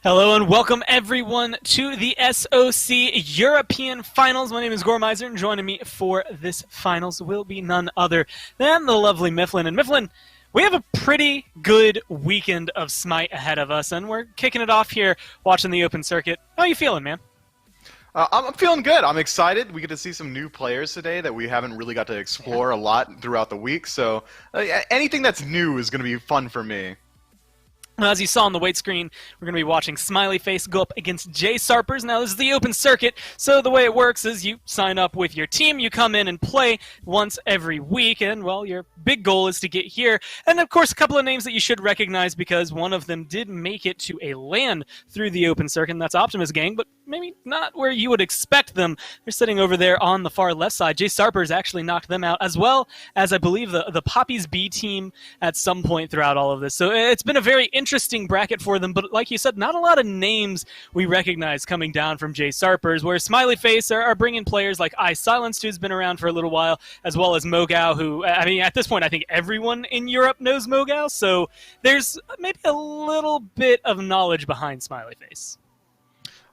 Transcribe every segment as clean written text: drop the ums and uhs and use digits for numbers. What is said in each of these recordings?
Hello and welcome everyone to the SOC European Finals. My name is Gormizer, and joining me for this finals will be none other than the lovely Mifflin. And Mifflin, we have a pretty good weekend of SMITE ahead of us, and we're kicking it off here watching the open circuit. How are you feeling, man? I'm feeling good. I'm excited. We get to see some new players today that we haven't really got to explore a lot throughout the week, so anything that's new is going to be fun for me. As you saw on the weight screen, we're going to be watching Smileyface go up against Jsarpers. Now, this is the open circuit, so the way it works is you sign up with your team, you come in and play once every week, and, well, your big goal is to get here. And, of course, a couple of names that you should recognize because one of them did make it to a LAN through the open circuit, and that's Optimus Gang, but maybe not where you would expect them. They're sitting over there on the far left side. Jsarpers actually knocked them out, as well as, I believe, the Poppies B team at some point throughout all of this. So it's been a very interesting bracket for them, but like you said, not a lot of names we recognize coming down from Jsarpers, where Smileyface are bringing players like iSilenced, who's been around for a little while, as well as Mogao, who, I mean, at this point, I think everyone in Europe knows Mogao, so there's maybe a little bit of knowledge behind Smileyface.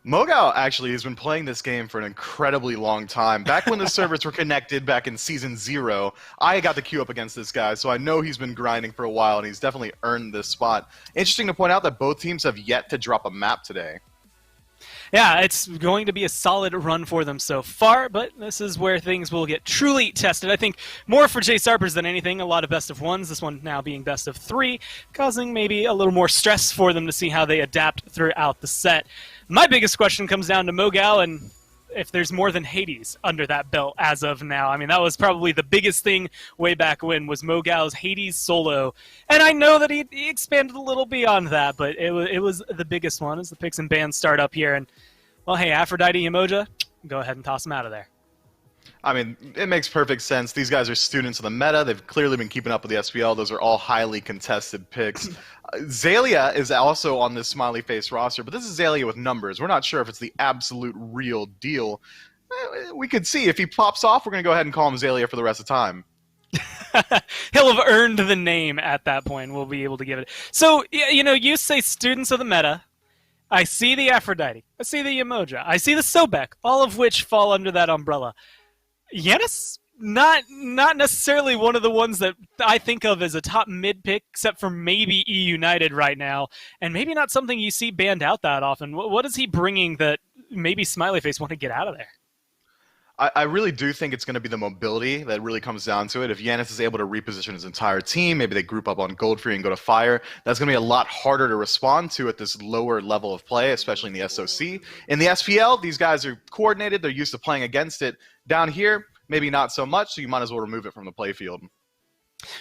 Mogao actually has been playing this game for an incredibly long time. Back when the servers were connected back in Season 0, I got to queue up against this guy, so I know he's been grinding for a while, and he's definitely earned this spot. Interesting to point out that both teams have yet to drop a map today. Yeah, it's going to be a solid run for them so far, but this is where things will get truly tested. I think more for Jsarpers than anything, a lot of best of ones, this one now being best of 3, causing maybe a little more stress for them to see how they adapt throughout the set. My biggest question comes down to Mogao and if there's more than Hades under that belt as of now. I mean, that was probably the biggest thing way back when was Mogao's Hades solo. And I know that he expanded a little beyond that, but it was the biggest one as the picks and bans start up here. And, well, hey, Aphrodite Emoja, go ahead and toss him out of there. I mean, it makes perfect sense. These guys are students of the meta. They've clearly been keeping up with the SPL. Those are all highly contested picks. Xaylia is also on this Smileyface roster, but this is Xaylia with numbers. We're not sure if it's the absolute real deal. We could see. If he pops off, we're going to go ahead and call him Xaylia for the rest of the time. He'll have earned the name at that point. We'll be able to give it. So, you know, you say students of the meta. I see the Aphrodite. I see the Emoja. I see the Sobek, all of which fall under that umbrella. Yanis, not necessarily one of the ones that I think of as a top mid pick, except for maybe E United right now, and maybe not something you see banned out that often. What is he bringing that maybe Smileyface want to get out of there? I really do think it's going to be the mobility that really comes down to it. If Yanis is able to reposition his entire team, maybe they group up on Goldfree and go to Fire, that's going to be a lot harder to respond to at this lower level of play, especially in the SOC. In the SPL, these guys are coordinated. They're used to playing against it. Down here, maybe not so much, so you might as well remove it from the playfield.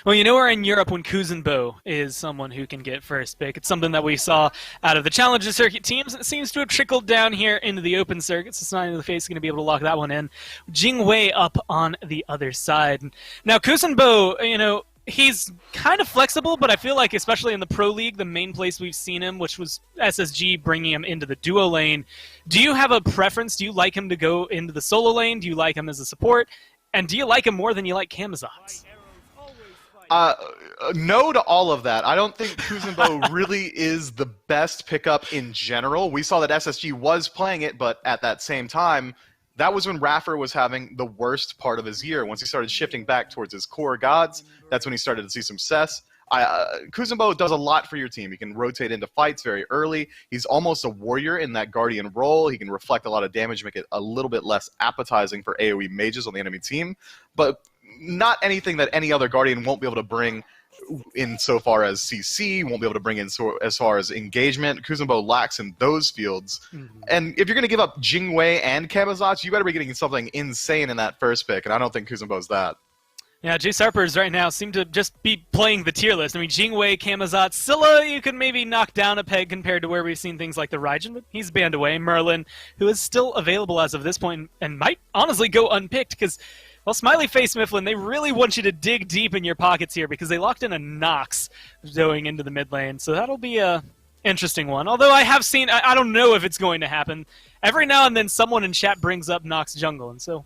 Well, you know we're in Europe when Kuzenbo is someone who can get first pick. It's something that we saw out of the Challenger Circuit teams, and it seems to have trickled down here into the Open Circuit, so Smileyface is going to be able to lock that one in. Jingwei up on the other side. Now, Kuzenbo, you know, he's kind of flexible, but I feel like especially in the Pro League, the main place we've seen him, which was SSG bringing him into the duo lane. Do you have a preference? Do you like him to go into the solo lane? Do you like him as a support? And do you like him more than you like Camazotz? No to all of that. I don't think Kuzenbo really is the best pickup in general. We saw that SSG was playing it, but at that same time, that was when Raffer was having the worst part of his year. Once he started shifting back towards his core gods, that's when he started to see some success. Kuzenbo does a lot for your team. He can rotate into fights very early. He's almost a warrior in that Guardian role. He can reflect a lot of damage, make it a little bit less appetizing for AoE mages on the enemy team. But not anything that any other Guardian won't be able to bring in so far as CC, won't be able to bring in as far as engagement. Kuzenbo lacks in those fields. Mm-hmm. And if you're going to give up Jingwei and Camazotz, you better be getting something insane in that first pick, and I don't think Kuzenbo's that. Yeah, Jsarpers right now seem to just be playing the tier list. I mean, Jingwei, Camazotz, Scylla, you could maybe knock down a peg compared to where we've seen things like the Raijin, but he's banned away. Merlin, who is still available as of this point and might honestly go unpicked because, well, Smileyface, Mifflin, they really want you to dig deep in your pockets here because they locked in a Nox going into the mid lane, so that'll be a interesting one. Although I have seen, I don't know if it's going to happen. Every now and then someone in chat brings up Nox Jungle, and so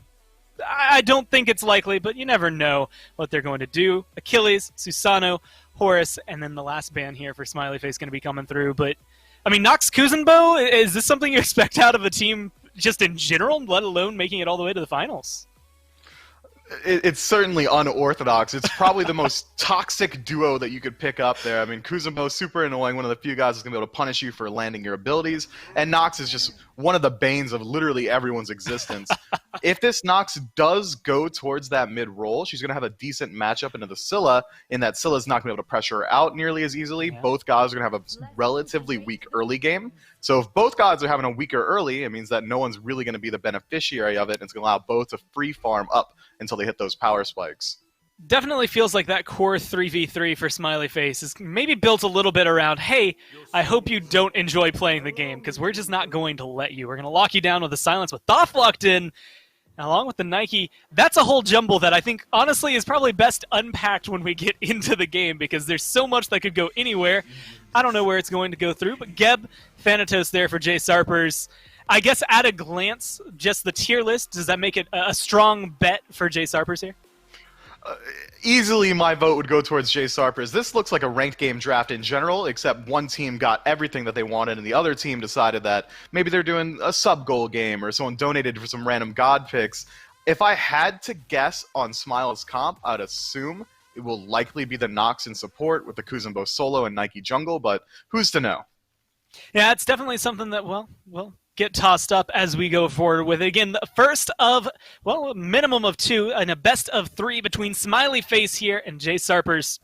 I don't think it's likely, but you never know what they're going to do. Achilles, Susano, Horus, and then the last ban here for Smileyface going to be coming through. But I mean, Nox Kuzenbo, is this something you expect out of a team just in general, let alone making it all the way to the finals? It's certainly unorthodox. It's probably the most toxic duo that you could pick up there. I mean, Kuzenbo, super annoying, one of the few guys that's going to be able to punish you for landing your abilities. And Nox is just one of the banes of literally everyone's existence. If this Nox does go towards that mid-roll, she's going to have a decent matchup into the Scylla, in that Scylla's not going to be able to pressure her out nearly as easily. Yeah. Both guys are going to have a relatively weak early game. So if both gods are having a weaker early, it means that no one's really going to be the beneficiary of it, and it's going to allow both to free farm up until they hit those power spikes. Definitely feels like that core 3v3 for Smileyface is maybe built a little bit around, hey, I hope you don't enjoy playing the game, because we're just not going to let you. We're going to lock you down with the silence with Thoth locked in, along with the Nike. That's a whole jumble that I think, honestly, is probably best unpacked when we get into the game, because there's so much that could go anywhere. I don't know where it's going to go through, but Geb, Thanatos there for Jsarpers. I guess at a glance, just the tier list, does that make it a strong bet for Jsarpers here? Easily my vote would go towards Jsarpers. This looks like a ranked game draft in general, except one team got everything that they wanted and the other team decided that maybe they're doing a sub-goal game or someone donated for some random god picks. If I had to guess on Smile's comp, I'd assume it will likely be the Nox in support with the Kuzenbo solo and Nike jungle, but who's to know? Yeah, it's definitely something that, well, get tossed up as we go forward with it. Again, the first of, well, a minimum of two and a best of three between Smileyface here and Jsarpers.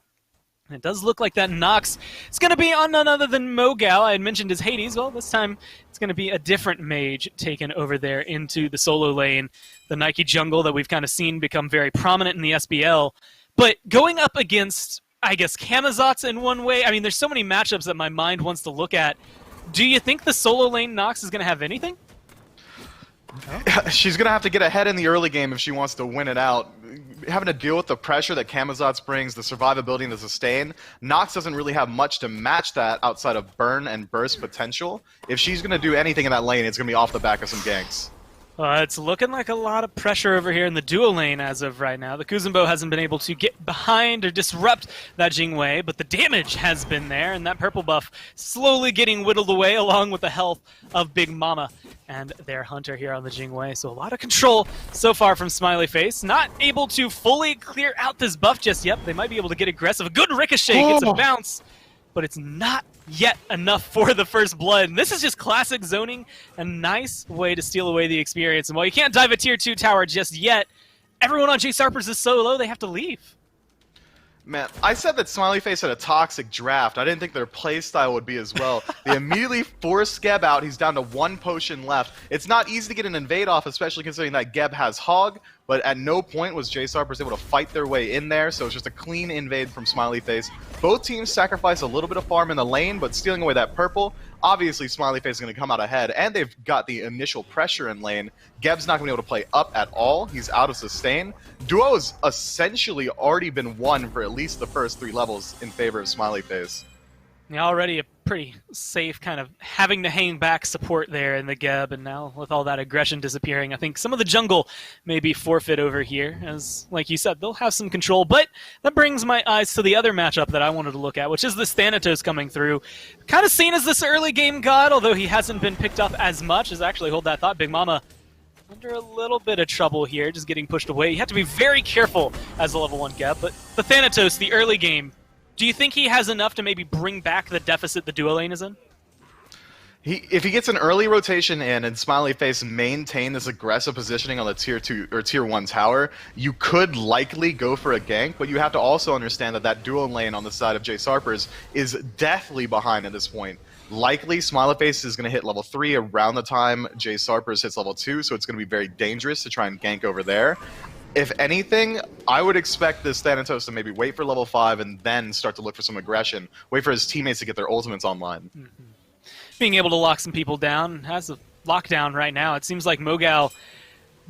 It does look like that Nox is going to be on none other than Mogal. I had mentioned his Hades. Well, this time it's going to be a different mage taken over there into the solo lane. The Nike jungle that we've kind of seen become very prominent in the SBL. But going up against, I guess, Camazotz in one way, I mean, there's so many matchups that my mind wants to look at. Do you think the solo lane Nox is going to have anything? She's going to have to get ahead in the early game if she wants to win it out. Having to deal with the pressure that Camazotz brings, the survivability and the sustain, Nox doesn't really have much to match that outside of burn and burst potential. If she's going to do anything in that lane, it's going to be off the back of some ganks. It's looking like a lot of pressure over here in the duo lane as of right now. The Kuzenbo hasn't been able to get behind or disrupt that Jingwei, but the damage has been there, and that purple buff slowly getting whittled away along with the health of Big Mama and their Hunter here on the Jingwei. So a lot of control so far from Smileyface. Not able to fully clear out this buff just yet. They might be able to get aggressive. A good ricochet gets a bounce, but it's not yet enough for the first blood. And this is just classic zoning, a nice way to steal away the experience. And while you can't dive a tier 2 tower just yet, everyone on Jsarpers is so low they have to leave. Man, I said that Smileyface had a toxic draft. I didn't think their playstyle would be as well. They immediately forced Geb out. He's down to one potion left. It's not easy to get an invade off, especially considering that Geb has Hog, but at no point was Jsarpers able to fight their way in there, so it's just a clean invade from Smileyface. Both teams sacrifice a little bit of farm in the lane, but stealing away that purple. Obviously, Smileyface is going to come out ahead, and they've got the initial pressure in lane. Geb's not going to be able to play up at all. He's out of sustain. Duo has essentially already been won for at least the first 3 levels in favor of Smileyface. Yeah, already a pretty safe kind of having to hang back support there in the Geb, and now with all that aggression disappearing, I think some of the jungle may be forfeit over here, as, like you said, they'll have some control. But that brings my eyes to the other matchup that I wanted to look at, which is this Thanatos coming through. Kind of seen as this early game god, although he hasn't been picked up as much. As actually, hold that thought, Big Mama under a little bit of trouble here, just getting pushed away. You have to be very careful as a level 1 Geb, but the Thanatos, the early game, do you think he has enough to maybe bring back the deficit the duo lane is in? If he gets an early rotation in and Smileyface maintain this aggressive positioning on the tier 2 or tier 1 tower, you could likely go for a gank, but you have to also understand that that duo lane on the side of Jsarpers is deathly behind at this point. Likely, Smileyface is going to hit level 3 around the time Jsarpers hits level 2, so it's going to be very dangerous to try and gank over there. If anything, I would expect this Thanatos to maybe wait for level 5 and then start to look for some aggression. Wait for his teammates to get their ultimates online. Mm-hmm. Being able to lock some people down, has a lockdown right now. It seems like Mogal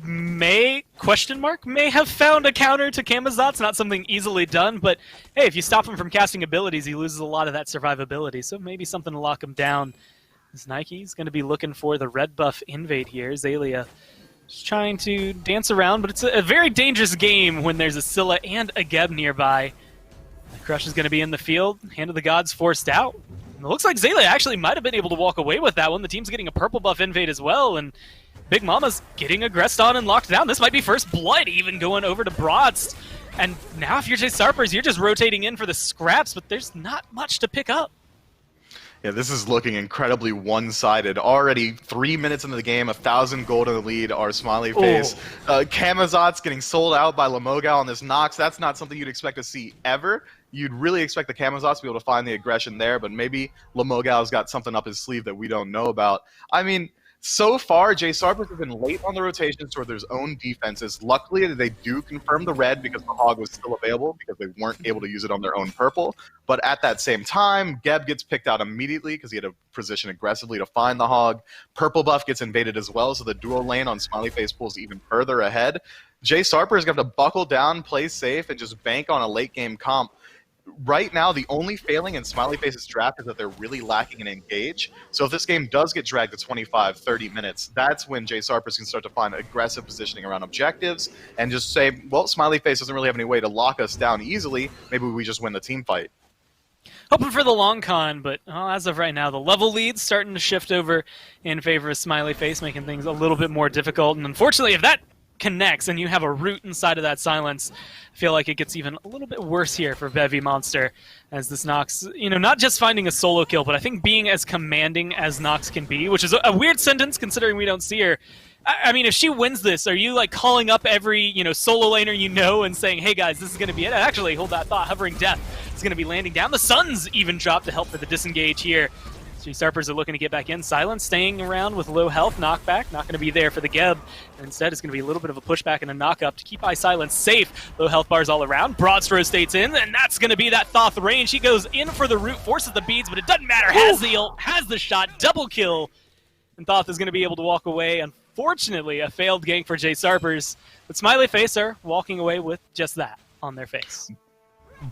may have found a counter to Camazotz. Not something easily done, but hey, if you stop him from casting abilities, he loses a lot of that survivability. So maybe something to lock him down. This Nike's going to be looking for the red buff invade here. Zalia just trying to dance around, but it's a very dangerous game when there's a Scylla and a Geb nearby. The Crush is going to be in the field. Hand of the Gods forced out. It looks like Scylla actually might have been able to walk away with that one. The team's getting a purple buff invade as well, and Big Mama's getting aggressed on and locked down. This might be first blood even going over to Brats. And now if you're Jsarpers, you're just rotating in for the scraps, but there's not much to pick up. Yeah, this is looking incredibly one-sided. Already 3 minutes into the game, 1,000 gold in the lead are Smileyface. Camazotz getting sold out by Lamogal on this Nox. That's not something you'd expect to see ever. You'd really expect the Camazotz to be able to find the aggression there, but maybe Lamogal's got something up his sleeve that we don't know about. I mean, so far, Jsarpers have been late on the rotations toward their own defenses. Luckily, they do confirm the red because the hog was still available because they weren't able to use it on their own purple. But at that same time, Geb gets picked out immediately because he had to position aggressively to find the hog. Purple buff gets invaded as well, so the duo lane on Smileyface pulls even further ahead. Jsarpers have to buckle down, play safe, and just bank on a late game comp. Right now, the only failing in Smileyface's draft is that they're really lacking in engage. So if this game does get dragged to 25, 30 minutes, that's when Jsarpers can start to find aggressive positioning around objectives and just say, well, Smileyface doesn't really have any way to lock us down easily. Maybe we just win the team fight. Hoping for the long con, but as of right now, the level lead's starting to shift over in favor of Smileyface, making things a little bit more difficult. And unfortunately, if that connects and you have a root inside of that silence, I feel like it gets even a little bit worse here for Bevy Monster, as this Nox, not just finding a solo kill, but I think being as commanding as Nox can be, which is a weird sentence considering we don't see her. I mean, if she wins this, are you like calling up every solo laner and saying, hey guys, this is going to be it? Actually, hold that thought. Hovering Death is going to be landing down. The Suns even dropped to help for the disengage here. Jsarpers are looking to get back in. Silence staying around with low health. Knockback, not going to be there for the Geb. And instead, it's going to be a little bit of a pushback and a knock-up to keep Silence safe. Low health bars all around. Broadstro states in, and that's going to be that Thoth range. He goes in for the root, forces the beads, but it doesn't matter. Has the ult, has the shot, double kill. And Thoth is going to be able to walk away. Unfortunately, a failed gank for Jsarpers. But Smileyface are walking away with just that on their face.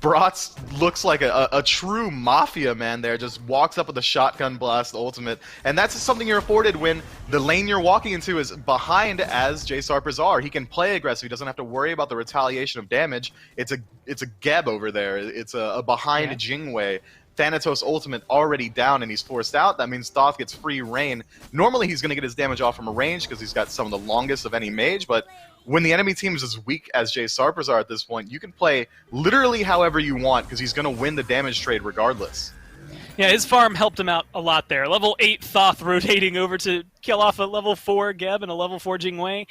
Brats looks like a true mafia man there, just walks up with a shotgun blast ultimate, and that's something you're afforded when the lane you're walking into is behind, as Jsarpers are. He can play aggressive, he doesn't have to worry about the retaliation of damage. It's a Geb over there, it's a behind Jingwei. Thanatos ultimate already down and he's forced out. That means Thoth gets free reign. Normally he's going to get his damage off from a range because he's got some of the longest of any mage, but when the enemy team is as weak as Jsarpers are at this point, you can play literally however you want because he's going to win the damage trade regardless. Yeah, his farm helped him out a lot there. Level 8 Thoth rotating over to kill off a level 4 Geb and a level 4 Jingwei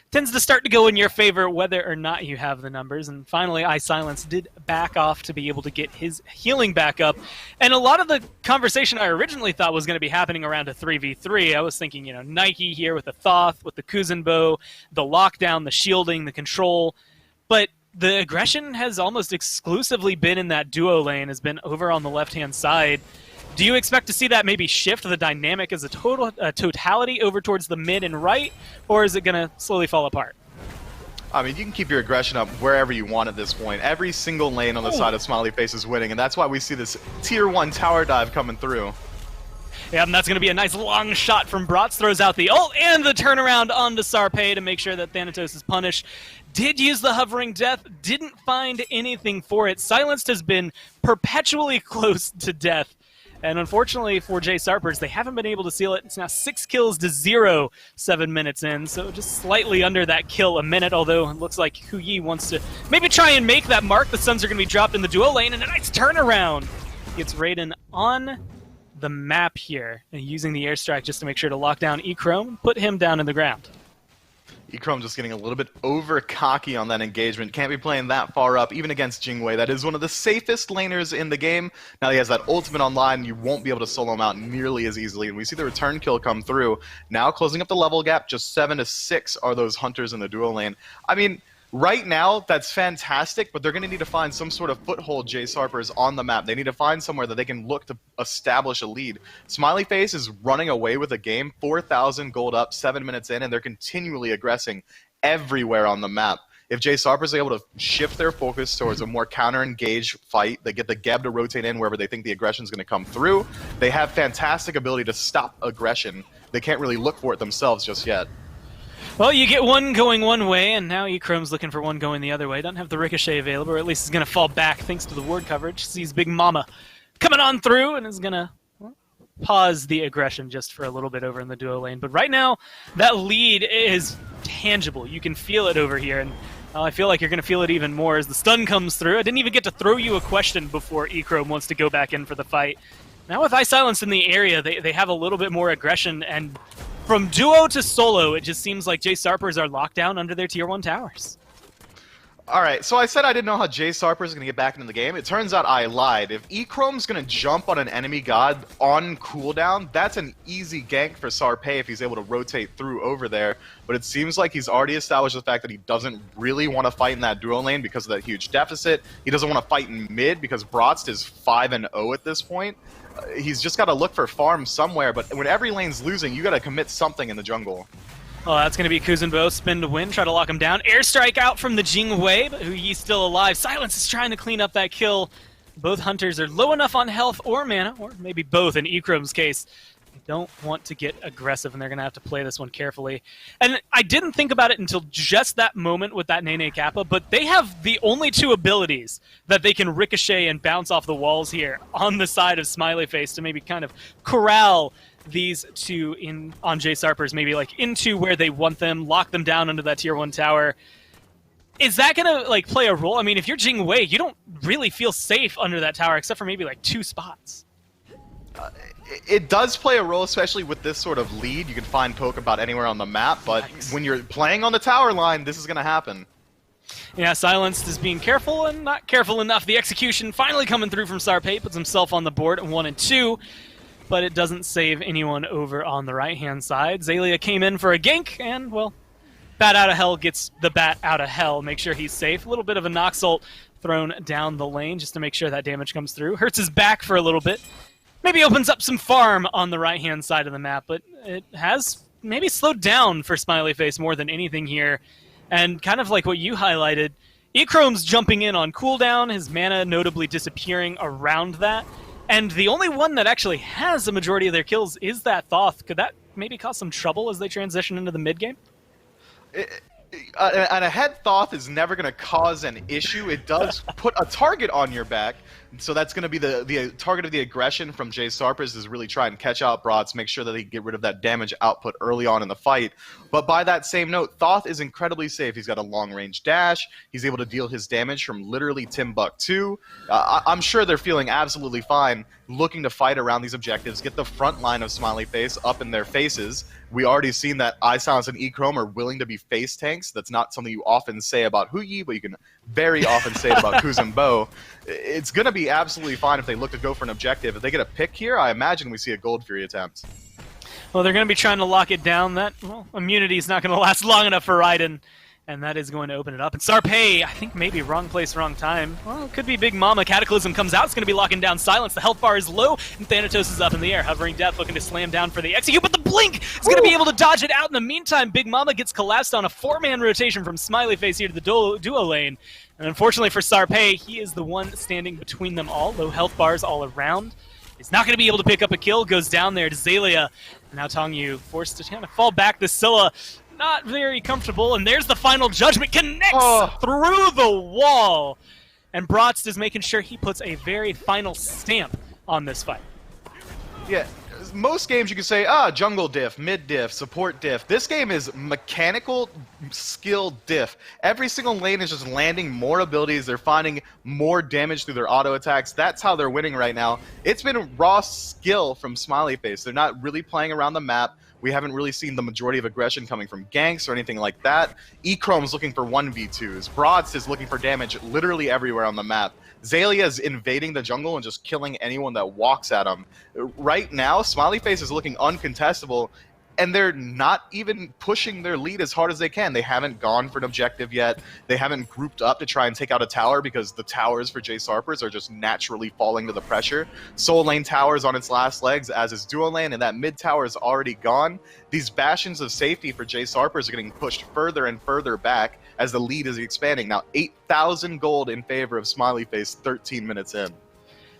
tends to start to go in your favor whether or not you have the numbers. And finally, Silence did back off to be able to get his healing back up. And a lot of the conversation I originally thought was going to be happening around a 3v3. I was thinking, Nike here with the Thoth, with the Kuzenbo, the lockdown, the shielding, the control. But the aggression has almost exclusively been in that duo lane, has been over on the left-hand side. Do you expect to see that maybe shift the dynamic as a totality over towards the mid and right, or is it going to slowly fall apart? I mean, you can keep your aggression up wherever you want at this point. Every single lane on the side of Smileyface is winning, and that's why we see this Tier 1 tower dive coming through. Yeah, and that's going to be a nice long shot from Brats. Throws out the ult and the turnaround onto Sarpay to make sure that Thanatos is punished. Did use the hovering death, didn't find anything for it. Silenced has been perpetually close to death. And unfortunately for Jsarpers, they haven't been able to seal it. It's now 6 kills to 0, 7 minutes in. So just slightly under that kill a minute, although it looks like Huyi wants to maybe try and make that mark. The Suns are going to be dropped in the duo lane, and a nice turnaround. Gets Raiden on the map here, and using the airstrike just to make sure to lock down E-Chrome, put him down in the ground. E-Chrome just getting a little bit over cocky on that engagement. Can't be playing that far up, even against Jingwei. That is one of the safest laners in the game. Now he has that ultimate online, you won't be able to solo him out nearly as easily. And we see the return kill come through. Now closing up the level gap, just 7 to 6 are those hunters in the duo lane. I mean, right now, that's fantastic, but they're going to need to find some sort of foothold, Jsarpers, on the map. They need to find somewhere that they can look to establish a lead. Smileyface is running away with a game, 4,000 gold up, 7 minutes in, and they're continually aggressing everywhere on the map. If Jsarpers are able to shift their focus towards a more counter-engage fight, they get the Geb to rotate in wherever they think the aggression is going to come through. They have fantastic ability to stop aggression. They can't really look for it themselves just yet. Well, you get one going one way, and now E-Chrome's looking for one going the other way. Doesn't have the Ricochet available, or at least is going to fall back thanks to the ward coverage. Sees Big Mama coming on through and is going to pause the aggression just for a little bit over in the duo lane. But right now, that lead is tangible. You can feel it over here, and I feel like you're going to feel it even more as the stun comes through. I didn't even get to throw you a question before Echrome wants to go back in for the fight. Now with Ice Silence in the area, they have a little bit more aggression, and from duo to solo, it just seems like Jsarpers are locked down under their tier 1 towers. Alright, so I said I didn't know how Jsarpers is going to get back into the game. It turns out I lied. If Echrome's going to jump on an enemy god on cooldown, that's an easy gank for Sarpe if he's able to rotate through over there. But it seems like he's already established the fact that he doesn't really want to fight in that duo lane because of that huge deficit. He doesn't want to fight in mid because Brats is 5-0 at this point. He's just got to look for farm somewhere, but when every lane's losing, you got to commit something in the jungle. Well, that's going to be Kuzenbo, spin to win, try to lock him down. Airstrike out from the Jingwei, but he's still alive. Silence is trying to clean up that kill. Both hunters are low enough on health or mana, or maybe both in Echrome's case. They don't want to get aggressive, and they're going to have to play this one carefully. And I didn't think about it until just that moment with that Nene Kappa, but they have the only 2 abilities that they can ricochet and bounce off the walls here on the side of Smileyface to maybe kind of corral these 2 on Jsarpers, maybe like into where they want them, lock them down under that tier 1 tower. Is that gonna like play a role? I mean, if you're Jingwei, you don't really feel safe under that tower except for maybe like 2 spots. It does play a role, especially with this sort of lead. You can find poke about anywhere on the map, but when you're playing on the tower line, this is gonna happen. Yeah, Silenced is being careful and not careful enough. The execution finally coming through from Sarpe, puts himself on the board at 1 and 2. But it doesn't save anyone over on the right-hand side. Xaylia came in for a gank, and, well, Bat out of hell gets the bat out of hell. Make sure he's safe. A little bit of a Noxult thrown down the lane just to make sure that damage comes through. Hurts his back for a little bit. Maybe opens up some farm on the right-hand side of the map, but it has maybe slowed down for Smileyface more than anything here. And kind of like what you highlighted, Echrome's jumping in on cooldown, his mana notably disappearing around that. And the only one that actually has a majority of their kills is that Thoth. Could that maybe cause some trouble as they transition into the mid-game? And a head Thoth is never going to cause an issue. It does put a target on your back, so that's going to be the target of the aggression from Jsarpers is really try and catch out Brats, make sure that they get rid of that damage output early on in the fight. But by that same note, Thoth is incredibly safe. He's got a long-range dash. He's able to deal his damage from literally Timbuktu. I'm sure they're feeling absolutely fine, looking to fight around these objectives, get the front line of Smileyface up in their faces. We already seen that Isilence and Echrome are willing to be face tanks. That's not something you often say about Huyi, but you can very often say it about Kuzenbo. It's going to be absolutely fine if they look to go for an objective. If they get a pick here, I imagine we see a Gold Fury attempt. Well, they're going to be trying to lock it down. That immunity is not going to last long enough for Raiden, and that is going to open it up. And Sarpe, I think maybe wrong place, wrong time. Well, it could be Big Mama. Cataclysm comes out. It's going to be locking down Silence. The health bar is low, and Thanatos is up in the air. Hovering Death looking to slam down for the execute, but the Blink is going to be able to dodge it out. In the meantime, Big Mama gets collapsed on a 4-man rotation from Smileyface here to the duo lane. And unfortunately for Sarpe, he is the one standing between them all. Low health bars all around. He's not going to be able to pick up a kill. Goes down there to Xaylia. Now Tongyu forced to kind of fall back to Scylla. Not very comfortable. And there's the final judgment. Connects through the wall. And Brats is making sure he puts a very final stamp on this fight. Yeah. Most games you can say, jungle diff, mid diff, support diff. This game is mechanical skill diff. Every single lane is just landing more abilities. They're finding more damage through their auto attacks. That's how they're winning right now. It's been raw skill from Smileyface. They're not really playing around the map. We haven't really seen the majority of aggression coming from ganks or anything like that. Echrome's looking for 1v2s. Brats is looking for damage literally everywhere on the map. Xaylia is invading the jungle and just killing anyone that walks at him. Right now, Smileyface is looking uncontestable, and they're not even pushing their lead as hard as they can. They haven't gone for an objective yet. They haven't grouped up to try and take out a tower because the towers for Jsarpers are just naturally falling to the pressure. Soul Lane tower is on its last legs, as is Duo Lane, and that mid tower is already gone. These bastions of safety for Jsarpers are getting pushed further and further back as the lead is expanding. Now 8,000 gold in favor of Smileyface 13 minutes in.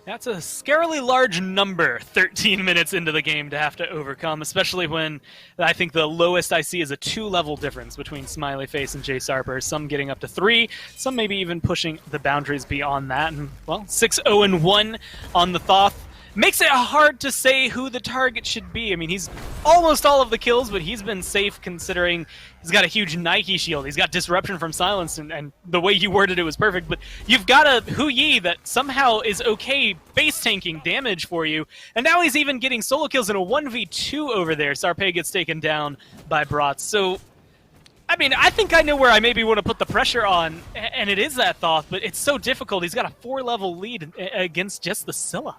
That's a scarily large number 13 minutes into the game to have to overcome, especially when I think the lowest I see is a 2-level difference between Smileyface and Jsarpers. Some getting up to 3, some maybe even pushing the boundaries beyond that. And, well, 6-0-1 on the Thoth. makes it hard to say who the target should be. I mean, he's almost all of the kills, but he's been safe considering he's got a huge Nike shield. He's got disruption from silence, and the way you worded it was perfect. But you've got a Hu Yi that somehow is okay base tanking damage for you, and now he's even getting solo kills in a 1v2 over there. Sarpe gets taken down by Brats. So, I mean, I think I know where I maybe want to put the pressure on, and it is that Thoth, but it's so difficult. He's got a 4-level lead against just the Scylla.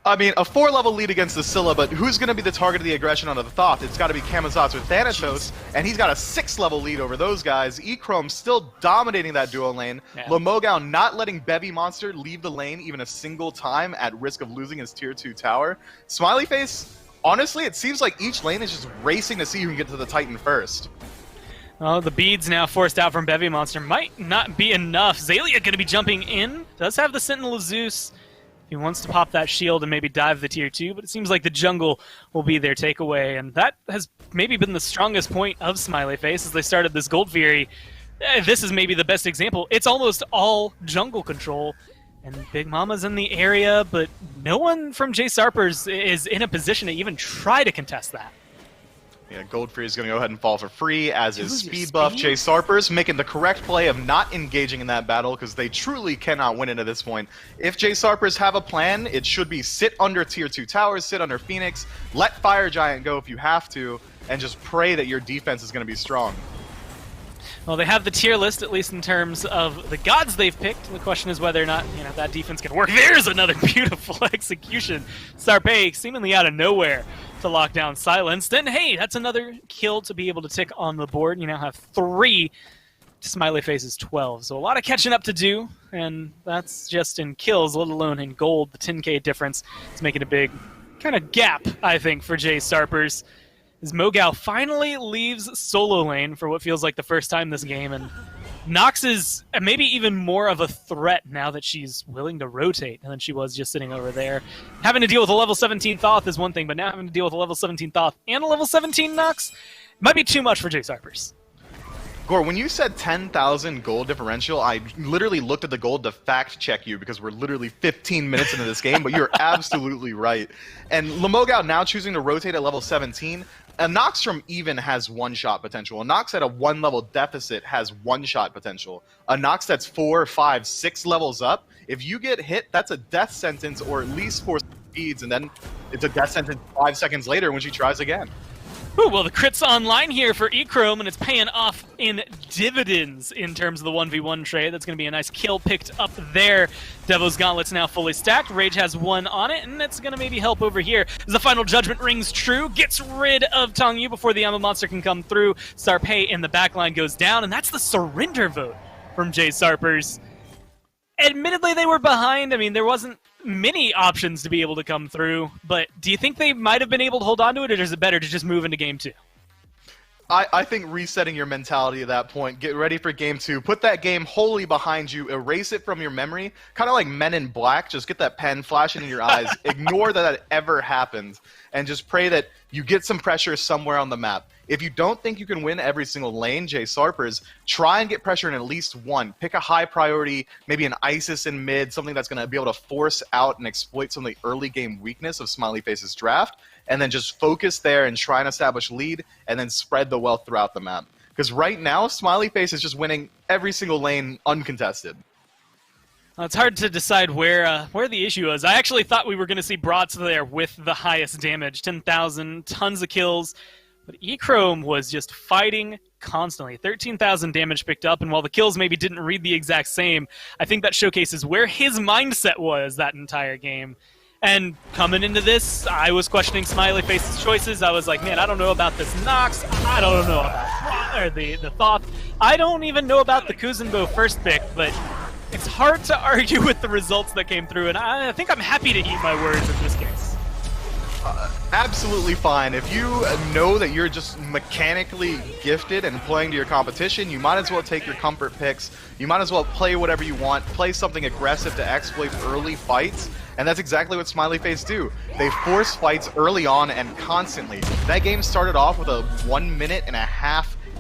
I mean, a 4-level lead against the Scylla, but who's going to be the target of the aggression onto the Thoth? It's got to be Camazotz or Thanatos, and he's got a 6-level lead over those guys. Echrome still dominating that duo lane. Yeah. Lomogao not letting Bevy Monster leave the lane even a single time at risk of losing his tier 2 tower. Smileyface, honestly, it seems like each lane is just racing to see who can get to the Titan first. Oh, the beads now forced out from Bevy Monster might not be enough. Zalia going to be jumping in. Does have the Sentinel of Zeus. He wants to pop that shield and maybe dive the tier 2, but it seems like the jungle will be their takeaway, and that has maybe been the strongest point of Smileyface as they started this Gold Fury. This is maybe the best example. It's almost all jungle control, and Big Mama's in the area, but no one from Jsarpers is in a position to even try to contest that. Yeah, Goldfree is going to go ahead and fall for free, as is speed buff Jsarpers, making the correct play of not engaging in that battle because they truly cannot win it at this point. If Jsarpers have a plan, it should be sit under tier 2 towers, sit under Phoenix, let Fire Giant go if you have to, and just pray that your defense is going to be strong. Well, they have the tier list, at least in terms of the gods they've picked. The question is whether or not that defense can work. There's another beautiful execution. Sarpe seemingly out of nowhere to lock down Silence. Then, hey, that's another kill to be able to tick on the board. You now have 3 to Smileyface's 12. So a lot of catching up to do, and that's just in kills, let alone in gold. The 10k difference is making a big kind of gap, I think, for Jsarpers. As Mogao finally leaves solo lane for what feels like the first time this game, and Nox is maybe even more of a threat now that she's willing to rotate than she was just sitting over there. Having to deal with a level 17 Thoth is one thing, but now having to deal with a level 17 Thoth and a level 17 Nox might be too much for Jsarpers. Gore, when you said 10,000 gold differential, I literally looked at the gold to fact check you because we're literally 15 minutes into this game, but you're absolutely right. And Lomogao now choosing to rotate at level 17. A Nox from even has one-shot potential. A Nox at a 1-level deficit has one-shot potential. A Nox that's 4, 5, 6 levels up, if you get hit, that's a death sentence or at least 4 speeds, and then it's a death sentence 5 seconds later when she tries again. Ooh, well, the crit's online here for Echrome, and it's paying off in dividends in terms of the 1v1 trade. That's going to be a nice kill picked up there. Devo's Gauntlet's now fully stacked. Rage has 1 on it, and that's going to maybe help over here. As the final judgment rings true, gets rid of Tong Yu before the Amma monster can come through. Sarpe in the backline goes down, and that's the surrender vote from Jsarpers. Admittedly, they were behind. I mean, there wasn't many options to be able to come through, but do you think they might have been able to hold on to it, or is it better to just move into game 2? I think resetting your mentality at that point, get ready for game 2, put that game wholly behind you, erase it from your memory, kind of like Men in Black, just get that pen flashing in your eyes, ignore that ever happened, and just pray that you get some pressure somewhere on the map. If you don't think you can win every single lane, Jsarpers, try and get pressure in at least one. Pick a high priority, maybe an Isis in mid, something that's going to be able to force out and exploit some of the early game weakness of Smileyface's draft, and then just focus there and try and establish lead, and then spread the wealth throughout the map. Because right now, Smileyface is just winning every single lane uncontested. Well, it's hard to decide where the issue is. I actually thought we were going to see Brats there with the highest damage, 10,000, tons of kills. But Echrome was just fighting constantly. 13,000 damage picked up, and while the kills maybe didn't read the exact same, I think that showcases where his mindset was that entire game. And coming into this, I was questioning Smileyface's choices. I was like, man, I don't know about this Nox. I don't know about the Thoth. I don't even know about the Kuzenbo first pick, but it's hard to argue with the results that came through, and I think I'm happy to eat my words in this case. Absolutely fine. If you know that you're just mechanically gifted and playing to your competition, you might as well take your comfort picks. You might as well play whatever you want, play something aggressive to exploit early fights, and that's exactly what Smileyface do. They force fights early on and constantly. That game started off with a 1.5-minute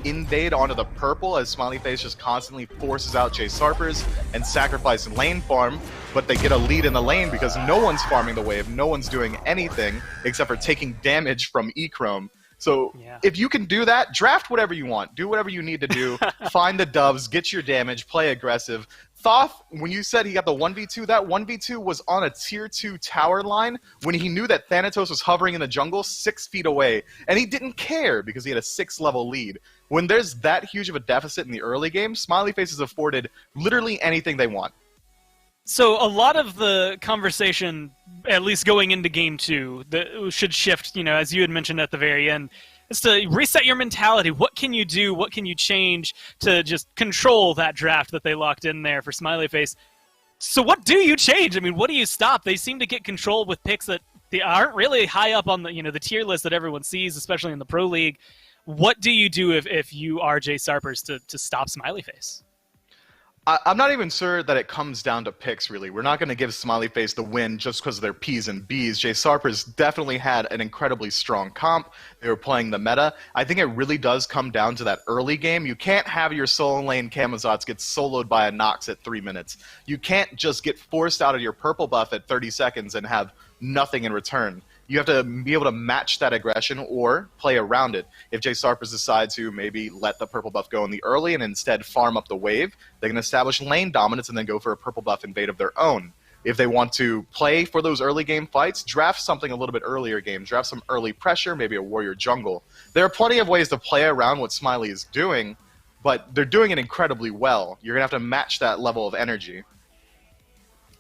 invade onto the purple as Smileyface just constantly forces out Jsarpers and sacrifice lane farm, but they get a lead in the lane because no one's farming the wave, no one's doing anything except for taking damage from E-Chrome. So if you can do that, draft whatever you want. Do whatever you need to do. Find the doves, get your damage, play aggressive. Thoth, when you said he got the 1v2, that 1v2 was on a tier 2 tower line when he knew that Thanatos was hovering in the jungle 6 feet away. And he didn't care because he had a 6-level lead. When there's that huge of a deficit in the early game, Smileyface is afforded literally anything they want. So a lot of the conversation, at least going into Game 2, that should shift, you know, as you had mentioned at the very end, is to reset your mentality. What can you do? What can you change to just control that draft that they locked in there for Smileyface? So what do you change? I mean, what do you stop? They seem to get control with picks that they aren't really high up on the, you know, the tier list that everyone sees, especially in the Pro League. What do you do if you are Jsarpers to stop Smileyface? I'm not even sure that it comes down to picks, really. We're not going to give Smileyface the win just because of their P's and B's. Jsarpers definitely had an incredibly strong comp. They were playing the meta. I think it really does come down to that early game. You can't have your solo lane Camazotz get soloed by a Nox at 3 minutes. You can't just get forced out of your purple buff at 30 seconds and have nothing in return. You have to be able to match that aggression or play around it. If Jsarpers decide to maybe let the purple buff go in the early and instead farm up the wave, they can establish lane dominance and then go for a purple buff invade of their own. If they want to play for those early game fights, draft something a little bit earlier game. Draft some early pressure, maybe a warrior jungle. There are plenty of ways to play around what Smiley is doing, but they're doing it incredibly well. You're going to have to match that level of energy.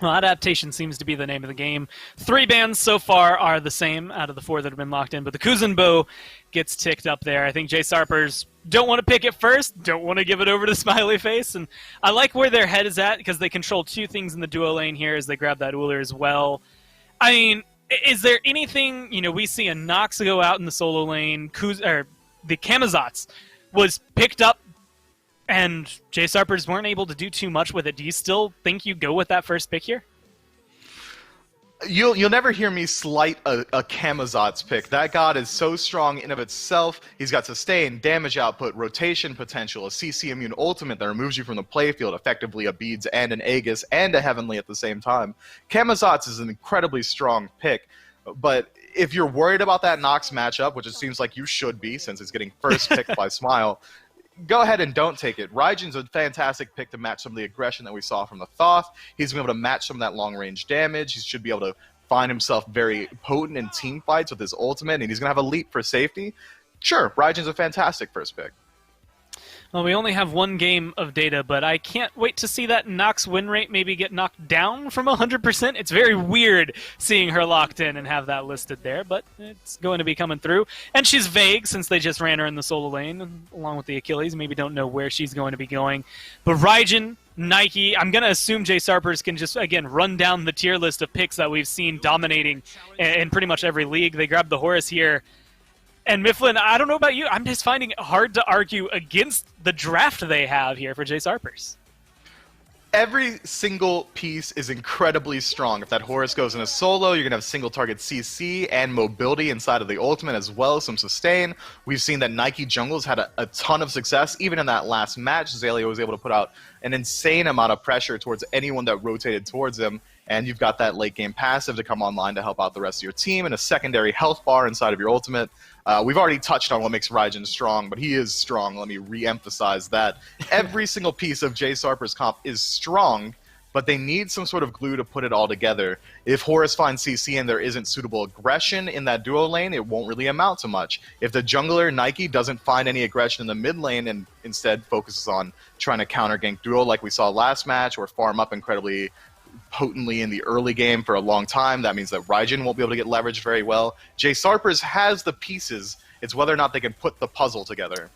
Well, adaptation seems to be the name of the game. 3 bans so far are the same out of the 4 that have been locked in, but the Kuzenbo gets ticked up there. I think Jsarpers don't want to pick it first, don't want to give it over to Smileyface, and I like where their head is at because they control 2 things in the duo lane here as they grab that Uller as well. I mean, is there anything, you know, we see a Nox go out in the solo lane, the Camazotz was picked up, and Jsarpers weren't able to do too much with it. Do you still think you go with that first pick here? You'll never hear me slight a Camazotz pick. That god is so strong in of itself. He's got sustain, damage output, rotation potential, a CC immune ultimate that removes you from the playfield, effectively a Beads and an Aegis and a Heavenly at the same time. Camazotz is an incredibly strong pick, but if you're worried about that Nox matchup, which it seems like you should be since it's getting first picked by Smile, go ahead and don't take it. Raijin's a fantastic pick to match some of the aggression that we saw from the Thoth. He's going to be able to match some of that long-range damage. He should be able to find himself very potent in team fights with his ultimate, and he's going to have a leap for safety. Sure, Raijin's a fantastic first pick. Well, we only have 1 game of data, but I can't wait to see that Nox win rate maybe get knocked down from 100%. It's very weird seeing her locked in and have that listed there, but it's going to be coming through. And she's vague since they just ran her in the solo lane, along with the Achilles. Maybe don't know where she's going to be going. But Raijin, Nike, I'm going to assume Jsarpers can just, again, run down the tier list of picks that we've seen dominating in pretty much every league. They grabbed the Horus here. And Mifflin, I don't know about you, I'm just finding it hard to argue against the draft they have here for Jsarpers. Every single piece is incredibly strong. If that Horus goes in a solo, you're going to have single target CC and mobility inside of the ultimate as well as some sustain. We've seen that Nike Jungles had a ton of success. Even in that last match, Zalio was able to put out an insane amount of pressure towards anyone that rotated towards him. And you've got that late game passive to come online to help out the rest of your team and a secondary health bar inside of your ultimate. We've already touched on what makes Raijin strong, but he is strong. Let me re-emphasize that. Every single piece of Jsarpers' comp is strong, but they need some sort of glue to put it all together. If Horus finds CC and there isn't suitable aggression in that duo lane, it won't really amount to much. If the jungler, Nike, doesn't find any aggression in the mid lane and instead focuses on trying to counter gank duo like we saw last match or farm up incredibly potently in the early game for a long time, that means that Raijin won't be able to get leveraged very well. Jsarpers has the pieces. It's whether or not they can put the puzzle together.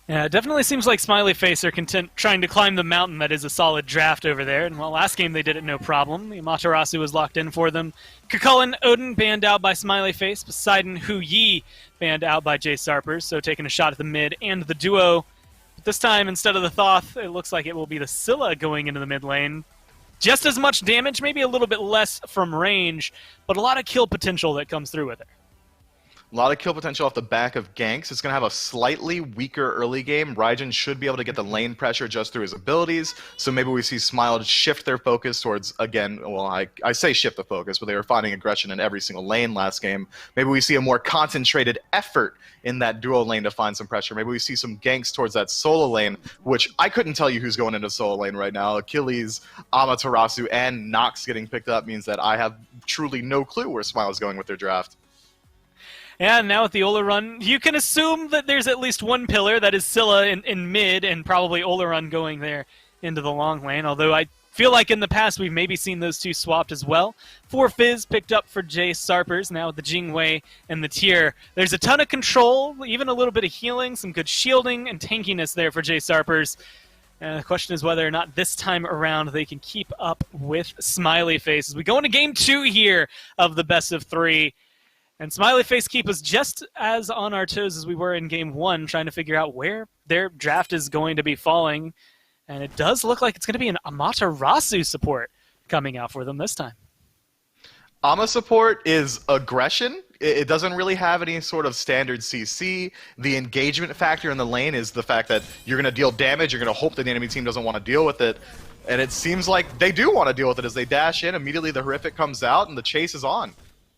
Yeah, it definitely seems like Smileyface are content trying to climb the mountain that is a solid draft over there. And well, last game they did it no problem. The Amaterasu was locked in for them. Kukulkan, Odin banned out by Smileyface. Poseidon, Hu Yi banned out by Jsarpers. So taking a shot at the mid and the duo. But this time, instead of the Thoth, it looks like it will be the Scylla going into the mid lane. Just as much damage, maybe a little bit less from range, but a lot of kill potential that comes through with it. A lot of kill potential off the back of ganks. It's going to have a slightly weaker early game. Raijin should be able to get the lane pressure just through his abilities, so maybe we see Smile shift their focus towards, again, well, I say shift the focus, but they were finding aggression in every single lane last game. Maybe we see a more concentrated effort in that duo lane to find some pressure. Maybe we see some ganks towards that solo lane, which I couldn't tell you who's going into solo lane right now. Achilles, Amaterasu, and Nox getting picked up means that I have truly no clue where Smile is going with their draft. And now with the Ola run, you can assume that there's at least one pillar, that is Scylla in mid, and probably Ola run going there into the long lane, although I feel like in the past we've maybe seen those two swapped as well. 4 Fizz picked up for Jsarpers, now with the Jingwei and the Tier. There's a ton of control, even a little bit of healing, some good shielding and tankiness there for Jsarpers. The question is whether or not this time around they can keep up with Smileyface as we go into Game 2 here of the best of 3. And Smileyface keep us just as on our toes as we were in Game 1, trying to figure out where their draft is going to be falling. And it does look like it's going to be an Amaterasu support coming out for them this time. Ama support is aggression. It doesn't really have any sort of standard CC. The engagement factor in the lane is the fact that you're going to deal damage, you're going to hope that the enemy team doesn't want to deal with it. And it seems like they do want to deal with it as they dash in. Immediately the Horrific comes out and the chase is on.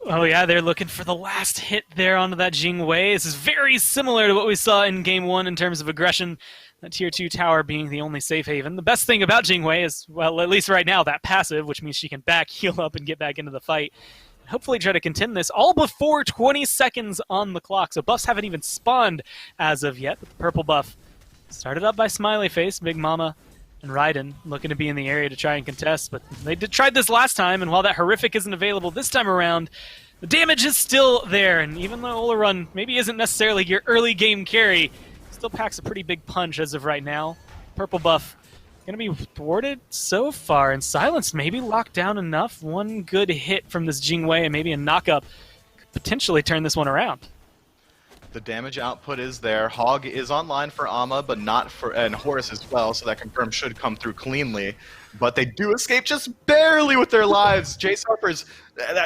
Oh yeah, they're looking for the last hit there onto that Jingwei. This is very similar to what we saw in Game 1 in terms of aggression. That Tier 2 tower being the only safe haven. The best thing about Jingwei is, well, at least right now, that passive, which means she can back, heal up, and get back into the fight. And hopefully try to contend this all before 20 seconds on the clock. So buffs haven't even spawned as of yet. But the purple buff started up by Smileyface, Big Mama, and Raiden looking to be in the area to try and contest. But they tried this last time, and while that Horrific isn't available this time around, the damage is still there. And even though Ola Run maybe isn't necessarily your early game carry, still packs a pretty big punch as of right now. Purple buff going to be thwarted so far, and Silence maybe locked down enough. One good hit from this Jingwei and maybe a knock-up could potentially turn this one around. The damage output is there. Hog is online for Ama, but not for, and Horus as well, so that confirm should come through cleanly. But they do escape just barely with their lives. Jsarpers,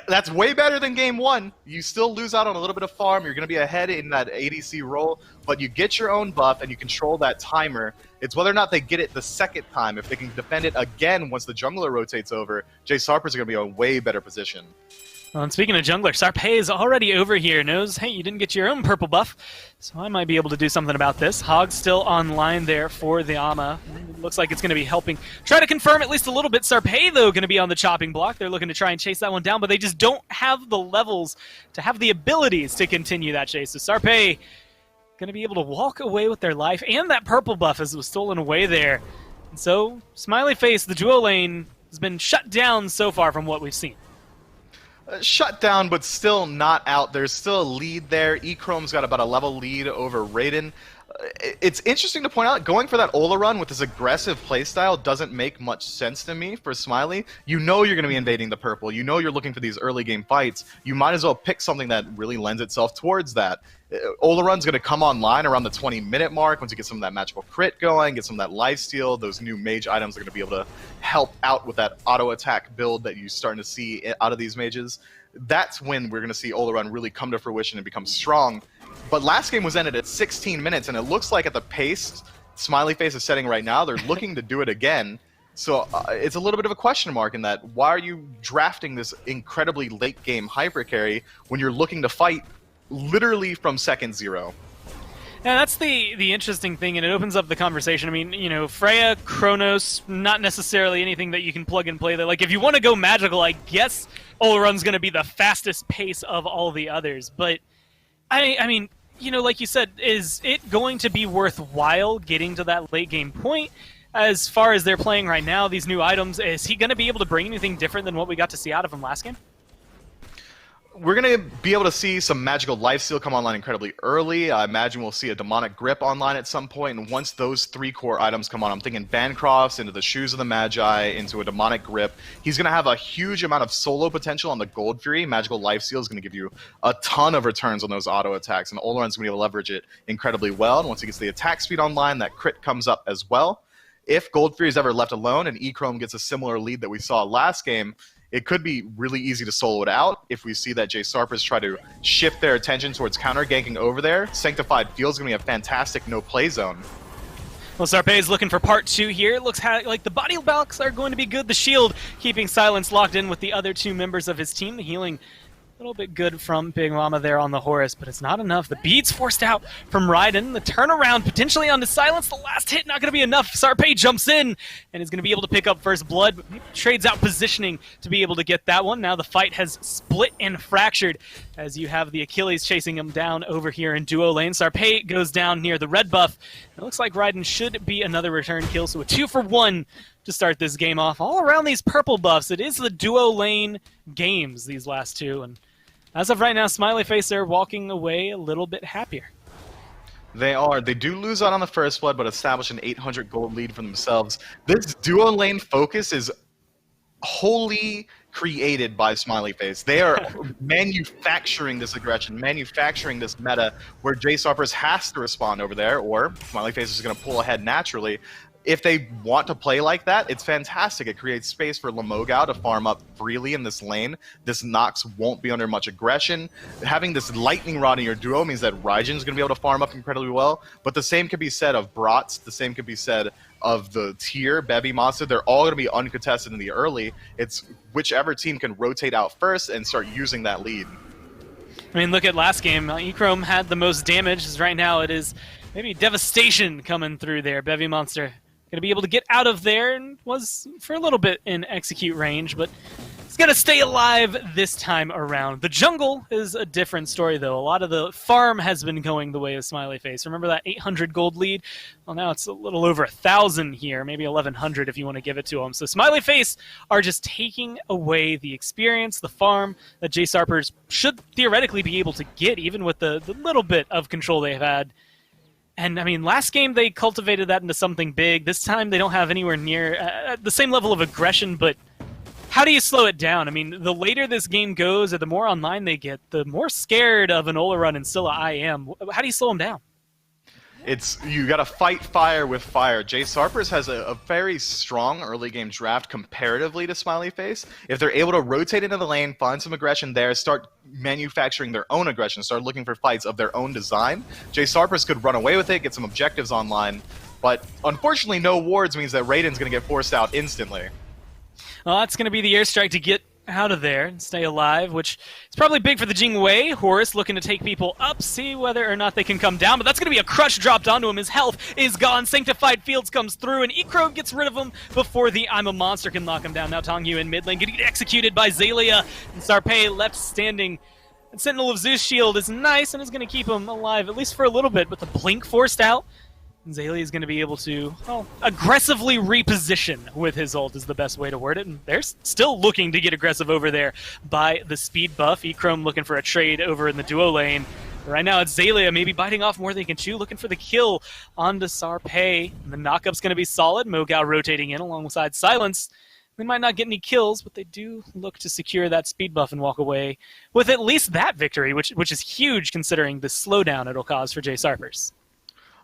that's way better than Game 1. You still lose out on a little bit of farm. You're going to be ahead in that ADC role, but you get your own buff and you control that timer. It's whether or not they get it the second time. If they can defend it again once the jungler rotates over, Jsarpers are going to be in a way better position. Well, and speaking of jungler, Sarpei is already over here, knows, hey, you didn't get your own purple buff, so I might be able to do something about this. Hog's still online there for the Ama. Looks like it's going to be helping. Try to confirm at least a little bit. Sarpei, though, going to be on the chopping block. They're looking to try and chase that one down, but they just don't have the levels to have the abilities to continue that chase. So Sarpei going to be able to walk away with their life, and that purple buff as it was stolen away there. And so Smileyface, the duo lane, has been shut down so far from what we've seen. Shut down, but still not out. There's still a lead there. E-Chrome's got about a level lead over Raiden. It's interesting to point out, going for that Ola run with this aggressive playstyle doesn't make much sense to me for Smiley. You know you're going to be invading the purple. You know you're looking for these early game fights. You might as well pick something that really lends itself towards that. Ola run's going to come online around the 20-minute mark once you get some of that magical crit going, get some of that lifesteal. Those new mage items are going to be able to help out with that auto attack build that you're starting to see out of these mages. That's when we're going to see Ola run really come to fruition and become strong. But last game was ended at 16 minutes, and it looks like at the pace Smileyface is setting right now, they're looking to do it again. So it's a little bit of a question mark in that, why are you drafting this incredibly late game hyper carry when you're looking to fight literally from second 0? Yeah, that's the interesting thing, and it opens up the conversation. I mean, you know, Freya, Kronos, not necessarily anything that you can plug and play there. Like, if you want to go magical, I guess Ola run's going to be the fastest pace of all the others, but I mean, you know, like you said, is it going to be worthwhile getting to that late game point? As far as they're playing right now, these new items, is he going to be able to bring anything different than what we got to see out of him last game? We're going to be able to see some magical lifesteal come online incredibly early. I imagine we'll see a demonic grip online at some point, and once those 3 core items come on, I'm thinking Bancrofts into the Shoes of the Magi, into a demonic grip. He's going to have a huge amount of solo potential on the Gold Fury. Magical lifesteal is going to give you a ton of returns on those auto attacks, and Olaron's going to be able to leverage it incredibly well. And once he gets the attack speed online, that crit comes up as well. If Gold Fury is ever left alone and E-Chrome gets a similar lead that we saw last game, it could be really easy to solo it out if we see that Jsarpers try to shift their attention towards counter-ganking over there. Sanctified Field's going to be a fantastic no-play zone. Well, Sjarpers is looking for part 2 here. It looks like the body blocks are going to be good. The shield keeping Silence locked in with the other 2 members of his team. The healing a little bit good from Big Mama there on the Horus, but it's not enough. The beads forced out from Raiden. The turnaround potentially onto Silence. The last hit not going to be enough. Sjarpers jumps in and is going to be able to pick up first blood, but maybe trades out positioning to be able to get that one. Now the fight has split and fractured as you have the Achilles chasing him down over here in duo lane. Sjarpers goes down near the red buff. It looks like Raiden should be another return kill, so a 2-for-1 to start this game off. All around these purple buffs, it is the duo lane games, these last 2, and as of right now, Smileyface are walking away a little bit happier. They are. They do lose out on the first blood, but establish an 800 gold lead for themselves. This duo lane focus is wholly created by Smileyface. They are manufacturing this aggression, manufacturing this meta where Jsarpers has to respond over there, or Smileyface is going to pull ahead naturally. If they want to play like that, it's fantastic. It creates space for Lamogao to farm up freely in this lane. This Nox won't be under much aggression. Having this Lightning Rod in your duo means that Raigen's going to be able to farm up incredibly well, but the same could be said of Brats, the same could be said of the tier, Bevy Monster. They're all going to be uncontested in the early. It's whichever team can rotate out first and start using that lead. I mean, look at last game. Echrome had the most damage, as right now it is maybe devastation coming through there. Bevy Monster going to be able to get out of there and was for a little bit in execute range, but it's going to stay alive this time around. The jungle is a different story, though. A lot of the farm has been going the way of Smileyface. Remember that 800 gold lead? Well, now it's a little over 1,000 here, maybe 1,100 if you want to give it to them. So Smileyface are just taking away the experience, the farm that Jsarpers should theoretically be able to get, even with the little bit of control they've had. And, I mean, last game they cultivated that into something big. This time they don't have anywhere near the same level of aggression, but how do you slow it down? I mean, the later this game goes or the more online they get, the more scared of an Ola run in Scylla I am. How do you slow them down? You got to fight fire with fire. Jsarpers has a very strong early game draft comparatively to Smileyface. If they're able to rotate into the lane, find some aggression there, start manufacturing their own aggression, start looking for fights of their own design, Jsarpers could run away with it, get some objectives online. But unfortunately, no wards means that Raiden's going to get forced out instantly. Well, that's going to be the airstrike to get out of there and stay alive, which is probably big for the Jing Wei. Horus looking to take people up, see whether or not they can come down, but that's going to be a crush dropped onto him. His health is gone. Sanctified Fields comes through, and Echrome gets rid of him before the I'm a Monster can lock him down. Now Tongyu in mid lane getting executed by Xaylia, and Sjarpers left standing. And Sentinel of Zeus shield is nice and is going to keep him alive, at least for a little bit, but the blink forced out. Xaylia is going to be able to, well, aggressively reposition with his ult is the best way to word it. And they're still looking to get aggressive over there by the speed buff. Echrome looking for a trade over in the duo lane. Right now it's Xaylia maybe biting off more than he can chew, looking for the kill onto Sjarpers. The knockup's going to be solid. Mogao rotating in alongside Silence. They might not get any kills, but they do look to secure that speed buff and walk away with at least that victory, which is huge considering the slowdown it'll cause for Jsarpers.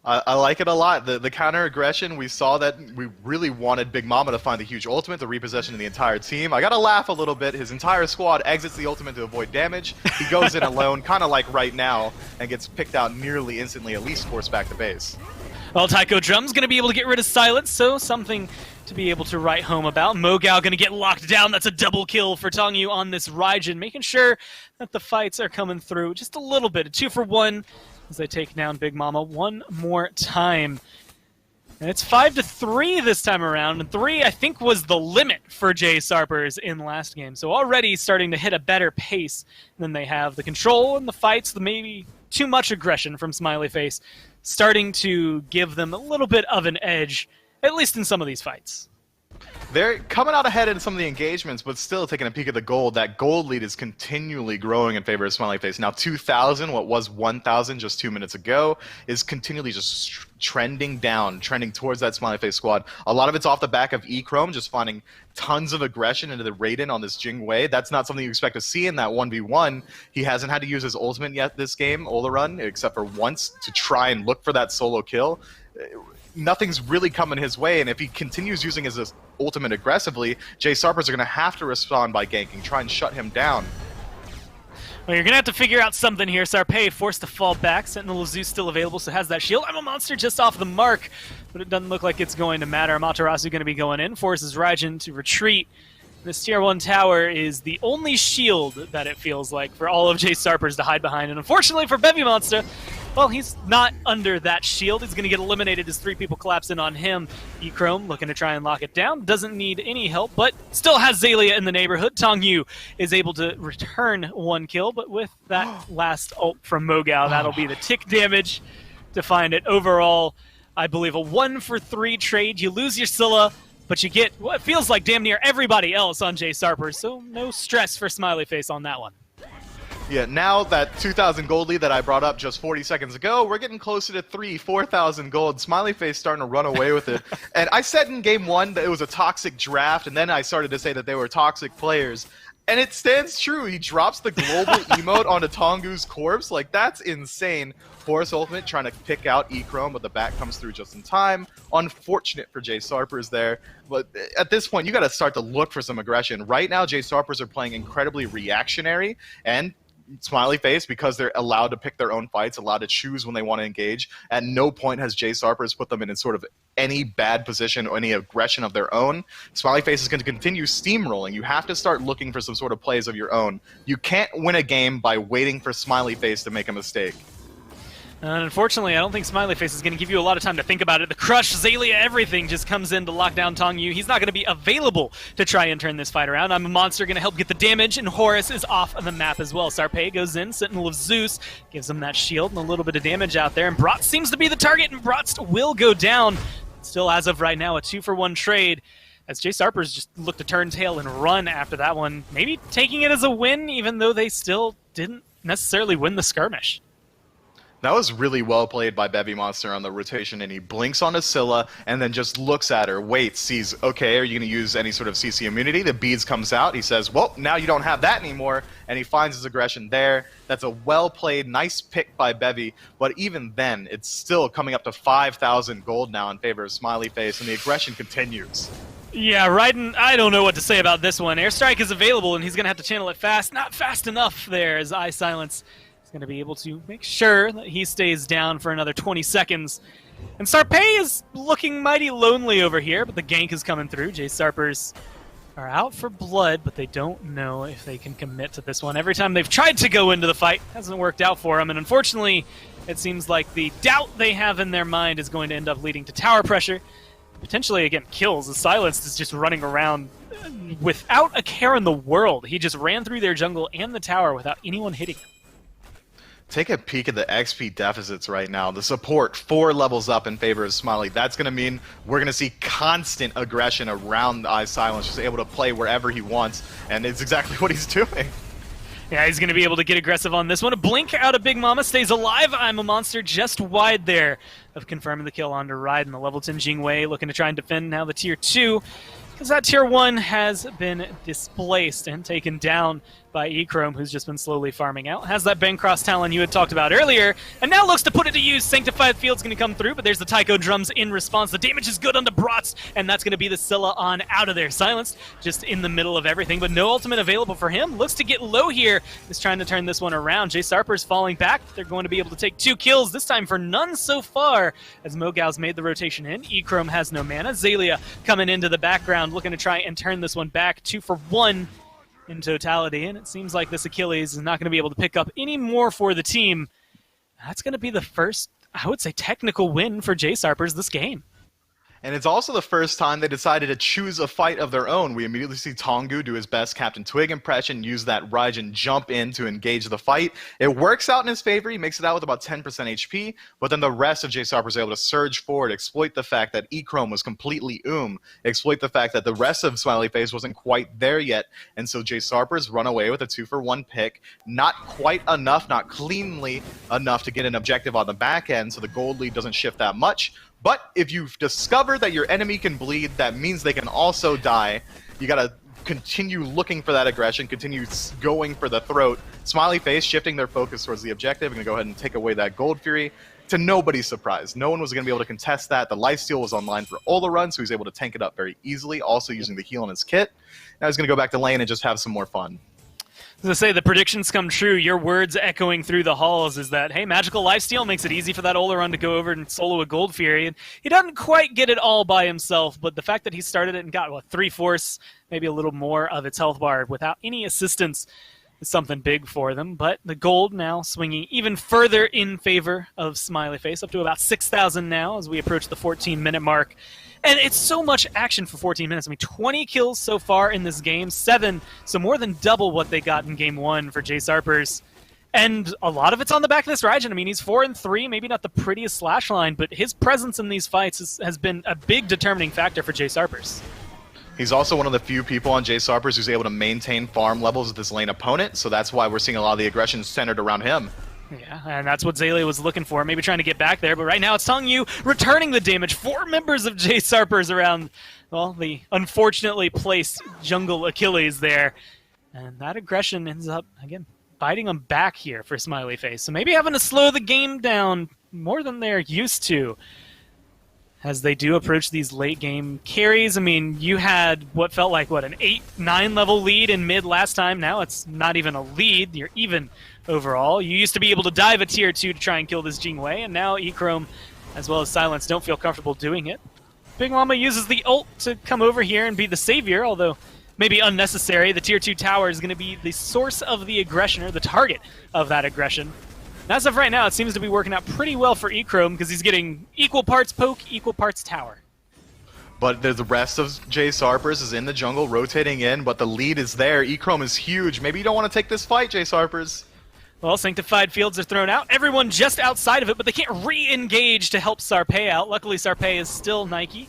I like it a lot. The counter aggression, we saw that we really wanted Big Mama to find the huge ultimate, the repossession of the entire team. I gotta laugh a little bit. His entire squad exits the ultimate to avoid damage. He goes in alone, kind of like right now, and gets picked out nearly instantly, at least forced back to base. Well, Taiko Drum's going to be able to get rid of Silence, so something to be able to write home about. Mogao going to get locked down. That's a double kill for Tongyu on this Raijin, making sure that the fights are coming through just a little bit. A 2-for-1 as they take down Big Mama one more time. And it's 5-3 this time around, and 3, I think, was the limit for Jsarpers in last game. So already starting to hit a better pace than they have. The control and the fights, the maybe too much aggression from Smileyface, starting to give them a little bit of an edge, at least in some of these fights. They're coming out ahead in some of the engagements, but still taking a peek at the gold. That gold lead is continually growing in favor of Smileyface. Now 2,000, what was 1,000 just 2 minutes ago, is continually just trending down, trending towards that Smileyface squad. A lot of it's off the back of Echrome, just finding tons of aggression into the Raiden on this Jing Wei. That's not something you expect to see in that 1v1. He hasn't had to use his ultimate yet this game, Ola Run, except for once to try and look for that solo kill. nothing's really coming his way, and if he continues using his ultimate aggressively, Jsarpers are going to have to respond by ganking, try and shut him down. Well, you're going to have to figure out something here. Sarpe forced to fall back. Sentinel of Zeus still available, so has that shield. I'm a monster just off the mark, but it doesn't look like it's going to matter. Amaterasu going to be going in, forces Raijin to retreat. This tier 1 tower is the only shield that it feels like for all of Jsarpers to hide behind, and unfortunately for Bevy Monster, well, he's not under that shield. He's going to get eliminated as 3 people collapse in on him. E-Chrome looking to try and lock it down. Doesn't need any help, but still has Xaylia in the neighborhood. Tongyu is able to return 1 kill, but with that last ult from Mogao, that'll be the tick damage to find it. Overall, I believe a 1-for-3 trade. You lose your Scylla, but you get what feels like damn near everybody else on Jsarpers, so no stress for Smileyface on that one. Yeah, now that 2,000 gold lead that I brought up just 40 seconds ago, we're getting closer to 4,000 gold. Smileyface starting to run away with it. And I said in game 1 that it was a toxic draft, and then I started to say that they were toxic players. And it stands true. He drops the global emote onto Tongu's corpse. Like, that's insane. Horus Ultimate trying to pick out E-Chrome, but the back comes through just in time. Unfortunate for Jsarpers there. But at this point, you got to start to look for some aggression. Right now, Jsarpers are playing incredibly reactionary, and Smileyface, because they're allowed to pick their own fights, allowed to choose when they want to engage. At no point has Jsarpers put them in sort of any bad position or any aggression of their own. Smileyface is going to continue steamrolling. You have to start looking for some sort of plays of your own. You can't win a game by waiting for Smileyface to make a mistake. And unfortunately, I don't think Smileyface is going to give you a lot of time to think about it. The Crush, Xaylia, everything just comes in to lock down Tongyu. He's not going to be available to try and turn this fight around. I'm a monster going to help get the damage, and Horus is off of the map as well. Sarpe goes in, Sentinel of Zeus gives him that shield and a little bit of damage out there, and Brats seems to be the target, and Brats will go down. Still, as of right now, a 2-for-1 trade, as Jsarpers just look to turn tail and run after that one, maybe taking it as a win, even though they still didn't necessarily win the skirmish. That was really well played by Bevy Monster on the rotation, and he blinks on a Scylla and then just looks at her, waits, sees, okay, are you going to use any sort of CC immunity? The beads comes out. He says, well, now you don't have that anymore, and he finds his aggression there. That's a well-played, nice pick by Bevy, but even then, it's still coming up to 5,000 gold now in favor of Smileyface, and the aggression continues. Yeah, Raiden, I don't know what to say about this one. Airstrike is available, and he's going to have to channel it fast. Not fast enough there, as Eye Silence going to be able to make sure that he stays down for another 20 seconds. And Sarpe is looking mighty lonely over here, but the gank is coming through. Jsarpers are out for blood, but they don't know if they can commit to this one. Every time they've tried to go into the fight, it hasn't worked out for them, and unfortunately, it seems like the doubt they have in their mind is going to end up leading to tower pressure. Potentially, again, kills. The Silenced is just running around without a care in the world. He just ran through their jungle and the tower without anyone hitting him. Take a peek at the XP deficits right now. The support 4 levels up in favor of Smiley. That's going to mean we're going to see constant aggression around the Eye Silence, just able to play wherever he wants, and it's exactly what he's doing. Yeah, he's going to be able to get aggressive on this one. A blink out of Big Mama stays alive. I'm a monster just wide there of confirming the kill onto Raiden. The level 10 Jingwei looking to try and defend now the tier 2, because that tier 1 has been displaced and taken down by E-Chrome, who's just been slowly farming out. Has that Bancross Talon you had talked about earlier, and now looks to put it to use. Sanctified Field's going to come through, but there's the Taiko drums in response. The damage is good on the Brats, and that's going to be the Scylla on out of there. Silenced, just in the middle of everything, but no ultimate available for him. Looks to get low here. Is trying to turn this one around. Jsarpers falling back. They're going to be able to take 2 kills, this time for none so far, as Mogao's made the rotation in. E-Chrome has no mana. Xaylia coming into the background, looking to try and turn this one back. 2-for-1 in totality, and it seems like this Achilles is not going to be able to pick up any more for the team. That's going to be the first, I would say, technical win for Jsarpers this game. And it's also the first time they decided to choose a fight of their own. We immediately see Tongu do his best Captain Twig impression, use that Raijin jump in to engage the fight. It works out in his favor. He makes it out with about 10% HP, but then the rest of Jsarpers are able to surge forward, exploit the fact that E-Chrome was completely exploit the fact that the rest of Smileyface wasn't quite there yet, and so Jsarpers run away with a 2-for-1 pick. Not quite enough, not cleanly enough to get an objective on the back end, so the gold lead doesn't shift that much. But if you've discovered that your enemy can bleed, that means they can also die. You gotta continue looking for that aggression, continue going for the throat. Smileyface shifting their focus towards the objective, gonna go ahead and take away that Gold Fury. to nobody's surprise. No one was going to be able to contest that. The lifesteal was online for Olorun, so he was able to tank it up very easily, also using the heal in his kit. Now he's going to go back to lane and just have some more fun. As I say, the predictions come true. Your words echoing through the halls is that, hey, Magical Lifesteal makes it easy for that Olorun to go over and solo a Gold Fury. And he doesn't quite get it all by himself, but the fact that he started it and got, what, 3/4, maybe a little more of its health bar without any assistance is something big for them. But the gold now swinging even further in favor of Smileyface, up to about 6,000 now as we approach the 14-minute mark. And it's so much action for 14 minutes. I mean, 20 kills so far in this game, 7, so more than double what they got in Game 1 for Jsarpers. And a lot of it's on the back of this Raijin. I mean, he's 4-3, maybe not the prettiest slash line, but his presence in these fights has been a big determining factor for Jsarpers. He's also one of the few people on Jsarpers who's able to maintain farm levels with his lane opponent, so that's why we're seeing a lot of the aggression centered around him. Yeah, and that's what Xaylia was looking for, maybe trying to get back there, but right now it's Tongyu returning the damage. 4 members of Jsarpers around, well, the unfortunately placed jungle Achilles there. And that aggression ends up, again, biting them back here for Smileyface. So maybe having to slow the game down more than they're used to as they do approach these late game carries. I mean, you had what felt like, what, an 8-9 level lead in mid last time. Now it's not even a lead. You're even overall. You used to be able to dive a tier 2 to try and kill this Jingwei, and now Echrome as well as Silence don't feel comfortable doing it. Big Mama uses the ult to come over here and be the savior, although maybe unnecessary. The tier 2 tower is going to be the source of the aggression, or the target of that aggression. And as of right now, it seems to be working out pretty well for Echrome because he's getting equal parts poke, equal parts tower. But the rest of Jsarpers is in the jungle, rotating in, but the lead is there. Echrome is huge. Maybe you don't want to take this fight, Jsarpers. Well, Sanctified Fields are thrown out. Everyone just outside of it, but they can't re-engage to help Sarpei out. Luckily, Sarpei is still Nike,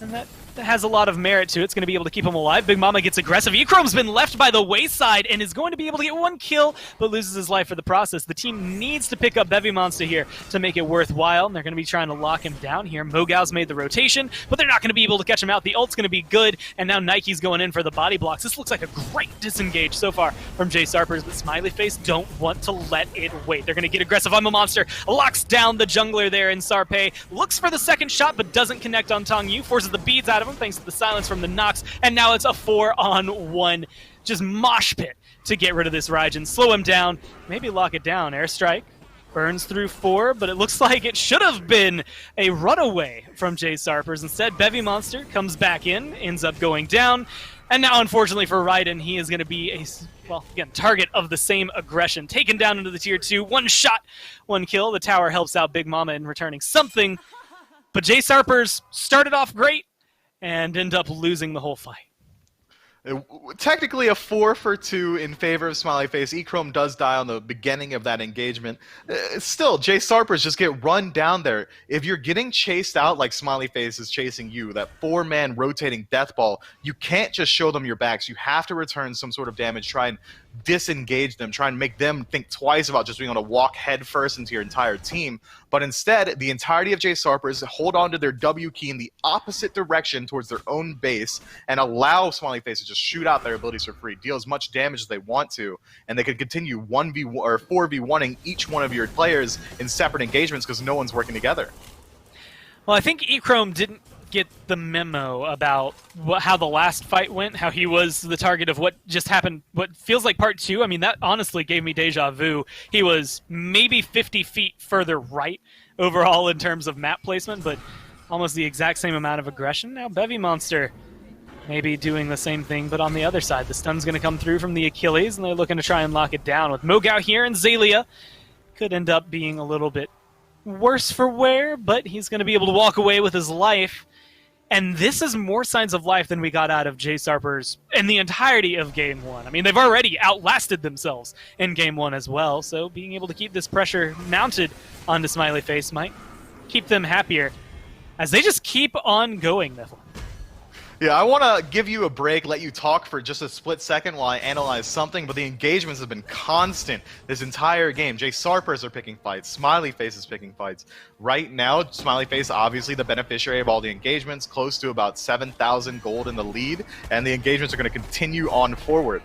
and that has a lot of merit to it. It's going to be able to keep him alive. Big Mama gets aggressive. Echrome's been left by the wayside and is going to be able to get 1 kill, but loses his life for the process. The team needs to pick up Bevy Monster here to make it worthwhile, and they're going to be trying to lock him down here. Mogau's made the rotation, but they're not going to be able to catch him out. The ult's going to be good, and now Nike's going in for the body blocks. This looks like a great disengage so far from Jsarpers, but Smileyface don't want to let it wait. They're going to get aggressive on the monster. Locks down the jungler there in Sarpei. Looks for the second shot, but doesn't connect on Tongyu. Forces the beads out of him thanks to the silence from the Nox, and now it's a 4-on-1 just mosh pit to get rid of this Raijin. Slow him down, maybe lock it down. Airstrike burns through 4, but it looks like it should have been a runaway from Jsarpers. Instead, Bevy Monster comes back in, ends up going down, and now unfortunately for Raiden, he is going to be a, well, again, target of the same aggression. Taken down into the tier 2, 1 shot, 1 kill. The tower helps out Big Mama in returning something, but Jsarpers started off great and end up losing the whole fight. Technically a 4-for-2 in favor of Smileyface. Echrome does die on the beginning of that engagement. Still, Jsarpers just get run down there. If you're getting chased out like Smileyface is chasing you, that 4-man rotating death ball, you can't just show them your backs. You have to return some sort of damage, try and disengage them, try and make them think twice about just being able to walk head first into your entire team. But instead, the entirety of Jsarpers hold on to their W key in the opposite direction towards their own base and allow Smileyface to just shoot out their abilities for free, deal as much damage as they want to, and they could continue 1v1 or 4v1ing each one of your players in separate engagements because no one's working together. Well, I think Echrome didn't get the memo about how the last fight went, how he was the target of what just happened, what feels like part 2. I mean, that honestly gave me deja vu. He was maybe 50 feet further right overall in terms of map placement, but almost the exact same amount of aggression. Now Bevy Monster maybe doing the same thing, but on the other side. The stun's going to come through from the Achilles, and they're looking to try and lock it down with Mogao here, and Xaylia could end up being a little bit worse for wear, but he's going to be able to walk away with his life. And this is more signs of life than we got out of Jsarpers in the entirety of Game 1. I mean, they've already outlasted themselves in Game 1 as well, so being able to keep this pressure mounted onto Smileyface might keep them happier as they just keep on going, Neville. Yeah, I want to give you a break, let you talk for just a split second while I analyze something, but the engagements have been constant this entire game. Jsarpers are picking fights, Smileyface is picking fights. Right now, Smileyface, obviously the beneficiary of all the engagements, close to about 7,000 gold in the lead, and the engagements are going to continue on forward.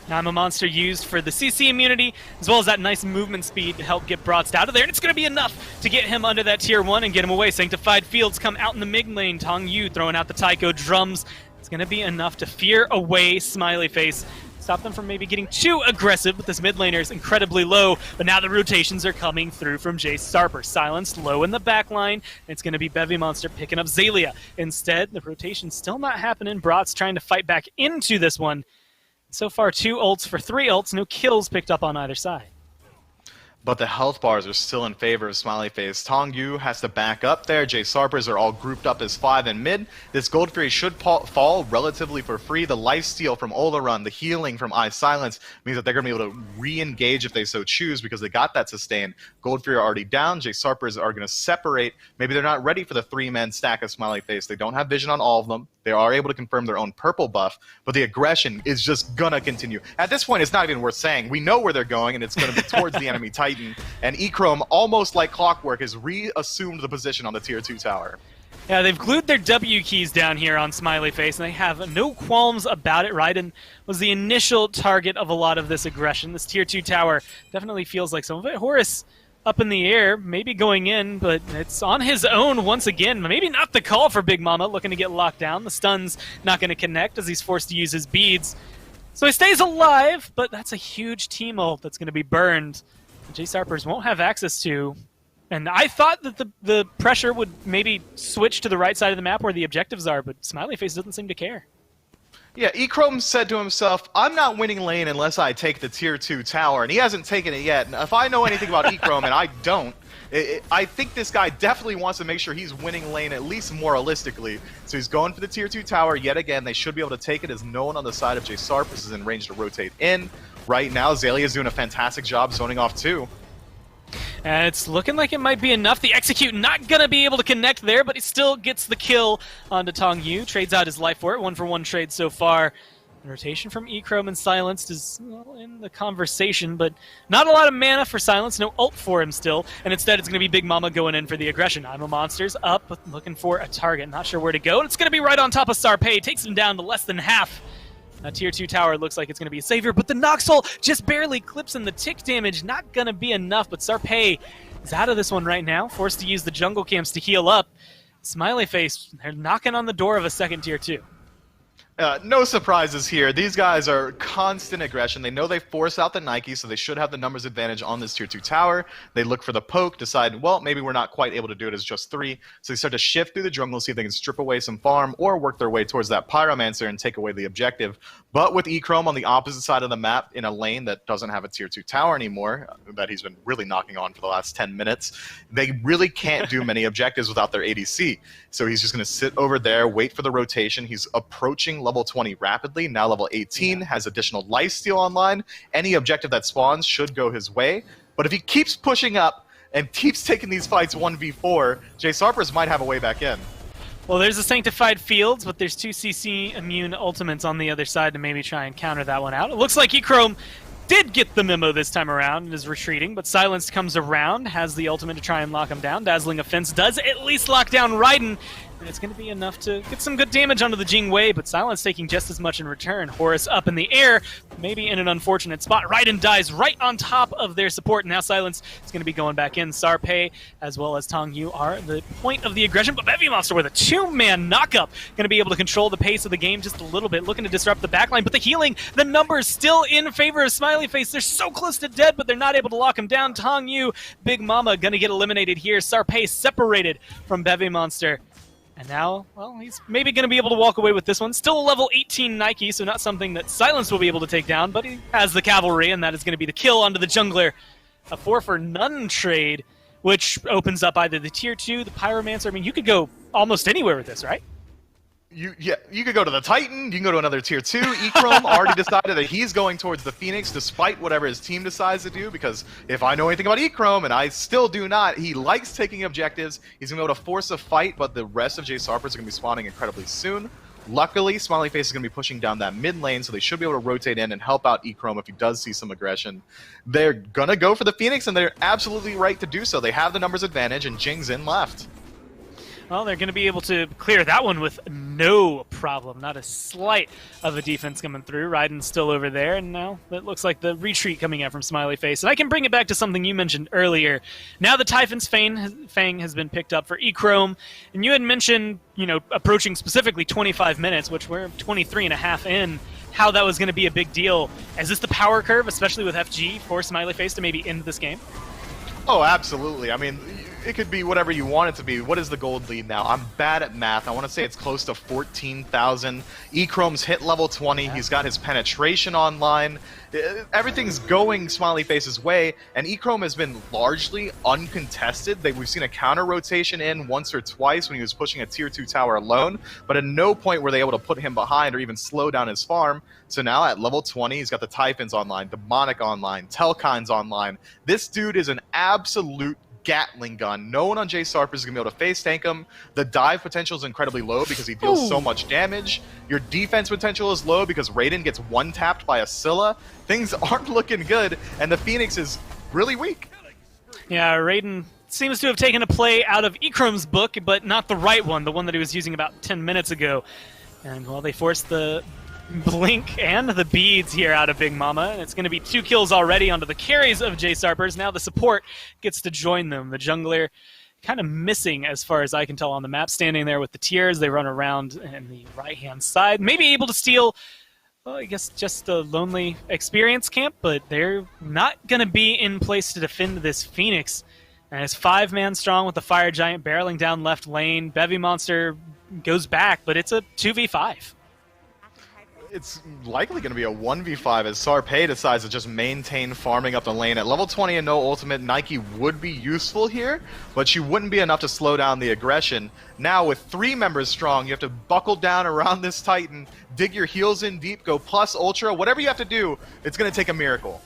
I'm a monster used for the CC immunity, as well as that nice movement speed to help get Brats out of there. And it's going to be enough to get him under that tier 1 and get him away. Sanctified Fields come out in the mid lane. Tong Yu throwing out the Taiko drums. It's going to be enough to fear away Smileyface. Stop them from maybe getting too aggressive, but this mid laner is incredibly low. But now the rotations are coming through from Jsarpers. Silenced low in the back line. It's going to be Bevy Monster picking up Xaylia. Instead, the rotation's still not happening. Brats trying to fight back into this one. So far, 2 ults for 3 ults, no kills picked up on either side. But the health bars are still in favor of Smileyface. Tong Yu has to back up there. Jsarpers are all grouped up as 5 in mid. This Gold Fury should fall relatively for free. The lifesteal from Olarun, the healing from Eye Silence, means that they're going to be able to re-engage if they so choose because they got that sustain. Gold Fury are already down. Jsarpers are going to separate. Maybe they're not ready for the 3-man stack of Smileyface. They don't have vision on all of them. They are able to confirm their own purple buff, but the aggression is just going to continue. At this point, it's not even worth saying. We know where they're going, and it's going to be towards the enemy Titan. And Echrome, almost like clockwork, has reassumed the position on the Tier 2 tower. Yeah, they've glued their W keys down here on Smileyface, and they have no qualms about it. Raiden was the initial target of a lot of this aggression. This Tier 2 tower definitely feels like some of it. Horus up in the air, maybe going in, but it's on his own once again. Maybe not the call for Big Mama, looking to get locked down. The stun's not going to connect as he's forced to use his beads. So he stays alive, but that's a huge team ult that's going to be burned. Jsarpers won't have access to. And I thought that the pressure would maybe switch to the right side of the map where the objectives are, but Smileyface doesn't seem to care. Yeah, Echrome said to himself, I'm not winning lane unless I take the Tier 2 tower, and he hasn't taken it yet. And if I know anything about Echrome, and I don't, I think this guy definitely wants to make sure he's winning lane at least moralistically. So he's going for the Tier 2 tower yet again. They should be able to take it as no one on the side of Jsarpers is in range to rotate in. Right now, Xaylia is doing a fantastic job zoning off too. And it's looking like it might be enough. The execute not going to be able to connect there, but he still gets the kill onto Tong Yu. Trades out his life for it. 1-for-1 trade so far. The rotation from Echrome and Silenced is in the conversation, but not a lot of mana for Silence. No ult for him still. And instead it's going to be Big Mama going in for the aggression. I'm a Monster's up, looking for a target. Not sure where to go. And it's going to be right on top of Sarpay. Takes him down to less than half. That Tier 2 tower looks like it's going to be a savior, but the Noxhole just barely clips in the tick damage. Not going to be enough, but Sarpay is out of this one right now, forced to use the jungle camps to heal up. Smileyface, they're knocking on the door of a second Tier 2. No surprises here. These guys are constant aggression. They know they force out the Nike, so they should have the numbers advantage on this Tier 2 tower. They look for the poke, decide, well, maybe we're not quite able to do it as just 3. So they start to shift through the jungle, see if they can strip away some farm or work their way towards that Pyromancer and take away the objective. But with Echrome on the opposite side of the map in a lane that doesn't have a Tier 2 tower anymore, that he's been really knocking on for the last 10 minutes, they really can't do many objectives without their ADC. So he's just going to sit over there, wait for the rotation. He's approaching level 20 rapidly, now level 18, has additional lifesteal online. Any objective that spawns should go his way. But if he keeps pushing up and keeps taking these fights 1v4, Jsarpers might have a way back in. Well, there's the Sanctified Fields, but there's 2 CC immune ultimates on the other side to maybe try and counter that one out. It looks like Echrome did get the memo this time around and is retreating, but Silence comes around, has the ultimate to try and lock him down. Dazzling Offense does at least lock down Raiden, and it's going to be enough to get some good damage onto the Jing Wei, but Silence taking just as much in return. Horus up in the air, maybe in an unfortunate spot. Raiden dies right on top of their support, and now Silence is going to be going back in. Sarpay as well as Tong Yu are the point of the aggression, but Bevy Monster with a 2-man knockup, going to be able to control the pace of the game just a little bit, looking to disrupt the backline, but the healing, the numbers still in favor of Smileyface. They're so close to dead, but they're not able to lock him down. Tong Yu, Big Mama, going to get eliminated here. Sarpay separated from Bevy Monster. And now, well, he's maybe going to be able to walk away with this one. Still a level 18 Nike, so not something that Silence will be able to take down, but he has the cavalry, and that is going to be the kill onto the jungler. A 4-for-none trade, which opens up either the Tier 2, the Pyromancer. I mean, you could go almost anywhere with this, right? You could go to the Titan, you can go to another Tier 2. Echrome already decided that he's going towards the Phoenix despite whatever his team decides to do, because if I know anything about Echrome, and I still do not, he likes taking objectives. He's going to be able to force a fight, but the rest of Jsarpers are going to be spawning incredibly soon. Luckily, Smileyface is going to be pushing down that mid lane, so they should be able to rotate in and help out Echrome if he does see some aggression. They're going to go for the Phoenix, and they're absolutely right to do so. They have the numbers advantage, and Jing's in left. Well, they're going to be able to clear that one with no problem. Not a slight of a defense coming through. Raiden's still over there, and now it looks like the retreat coming out from Smileyface. And I can bring it back to something you mentioned earlier. Now the Typhon's Fang has been picked up for E-Chrome, and you had mentioned, approaching specifically 25 minutes, which we're 23 and a half in, how that was going to be a big deal. Is this the power curve, especially with FG, for Smileyface to maybe end this game? Oh, absolutely. I mean, it could be whatever you want it to be. What is the gold lead now? I'm bad at math. I want to say it's close to 14,000. E-Chrome's hit level 20. He's got his penetration online. Everything's going Smileyface's way, and E-Chrome has been largely uncontested. We've seen a counter rotation in once or twice when he was pushing a tier 2 tower alone, but at no point were they able to put him behind or even slow down his farm. So now at level 20, he's got the Typhons online, Demonic online, Telkine's online. This dude is an absolute Gatling gun. No one on Jsarpers is going to be able to face tank him. The dive potential is incredibly low because he deals so much damage. Your defense potential is low because Raiden gets one-tapped by a Scylla. Things aren't looking good, and the Phoenix is really weak. Yeah, Raiden seems to have taken a play out of E-Chrome's book, but not the right one, the one that he was using about 10 minutes ago. And, well, they forced the blink and the beads here out of Big Mama, and it's going to be 2 kills already onto the carries of Jsarpers. Now the support gets to join them. The jungler kind of missing as far as I can tell on the map, standing there with the tiers. They run around in the right-hand side, maybe able to steal, well, I guess just a lonely experience camp, but they're not going to be in place to defend this Phoenix. And it's 5-man strong with the Fire Giant barreling down left lane. Bevy Monster goes back, but it's a 2v5. It's likely going to be a 1v5 as Sarpay decides to just maintain farming up the lane. At level 20 and no ultimate, Nike would be useful here, but she wouldn't be enough to slow down the aggression. Now with 3 members strong, you have to buckle down around this Titan, dig your heels in deep, go plus ultra, whatever you have to do, it's going to take a miracle.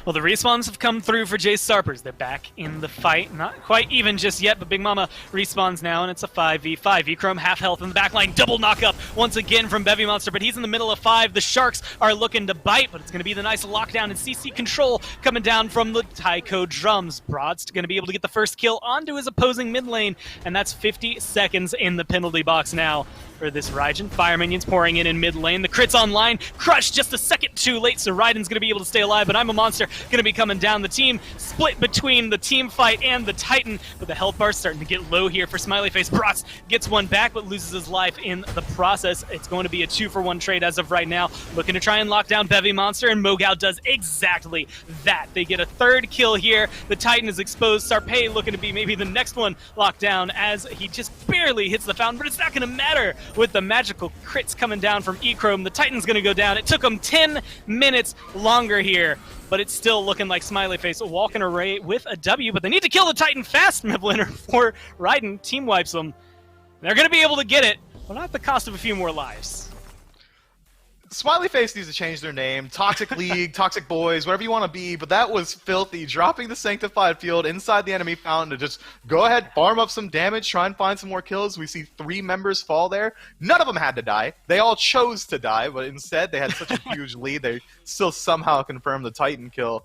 Well, the respawns have come through for Jsarpers. They're back in the fight. Not quite even just yet, but Big Mama respawns now, and it's a 5v5. E-Chrome half health in the back line. Double knock-up once again from Bevy Monster, but he's in the middle of 5. The Sharks are looking to bite, but it's going to be the nice lockdown and CC control coming down from the Taiko drums. Brats going to be able to get the first kill onto his opposing mid lane, and that's 50 seconds in the penalty box now for this Raijin. Fire minions pouring in mid lane. The crit's online. Crush just a second too late, so Raiden's going to be able to stay alive, but I'm a Monster going to be coming down. The team split between the team fight and the Titan, but the health bar's starting to get low here for Smileyface. Brats gets one back, but loses his life in the process. It's going to be a 2-for-1 trade as of right now. Looking to try and lock down Bevy Monster, and Mogao does exactly that. They get a 3rd kill here. The Titan is exposed. Sarpay looking to be maybe the next one locked down as he just barely hits the fountain, but it's not going to matter with the magical crits coming down from E-Chrome. The Titan's going to go down. It took him 10 minutes longer here, but it's still looking like Smileyface walking away with a W, but they need to kill the Titan fast, Mivliner, before Raiden team wipes them. They're going to be able to get it, but not at the cost of a few more lives. Smileyface needs to change their name. Toxic League, Toxic Boys, whatever you want to be, but that was filthy. Dropping the Sanctified Field inside the enemy fountain to just go ahead, farm up some damage, try and find some more kills. We see 3 members fall there. None of them had to die. They all chose to die, but instead they had such a huge lead, they still somehow confirmed the Titan kill.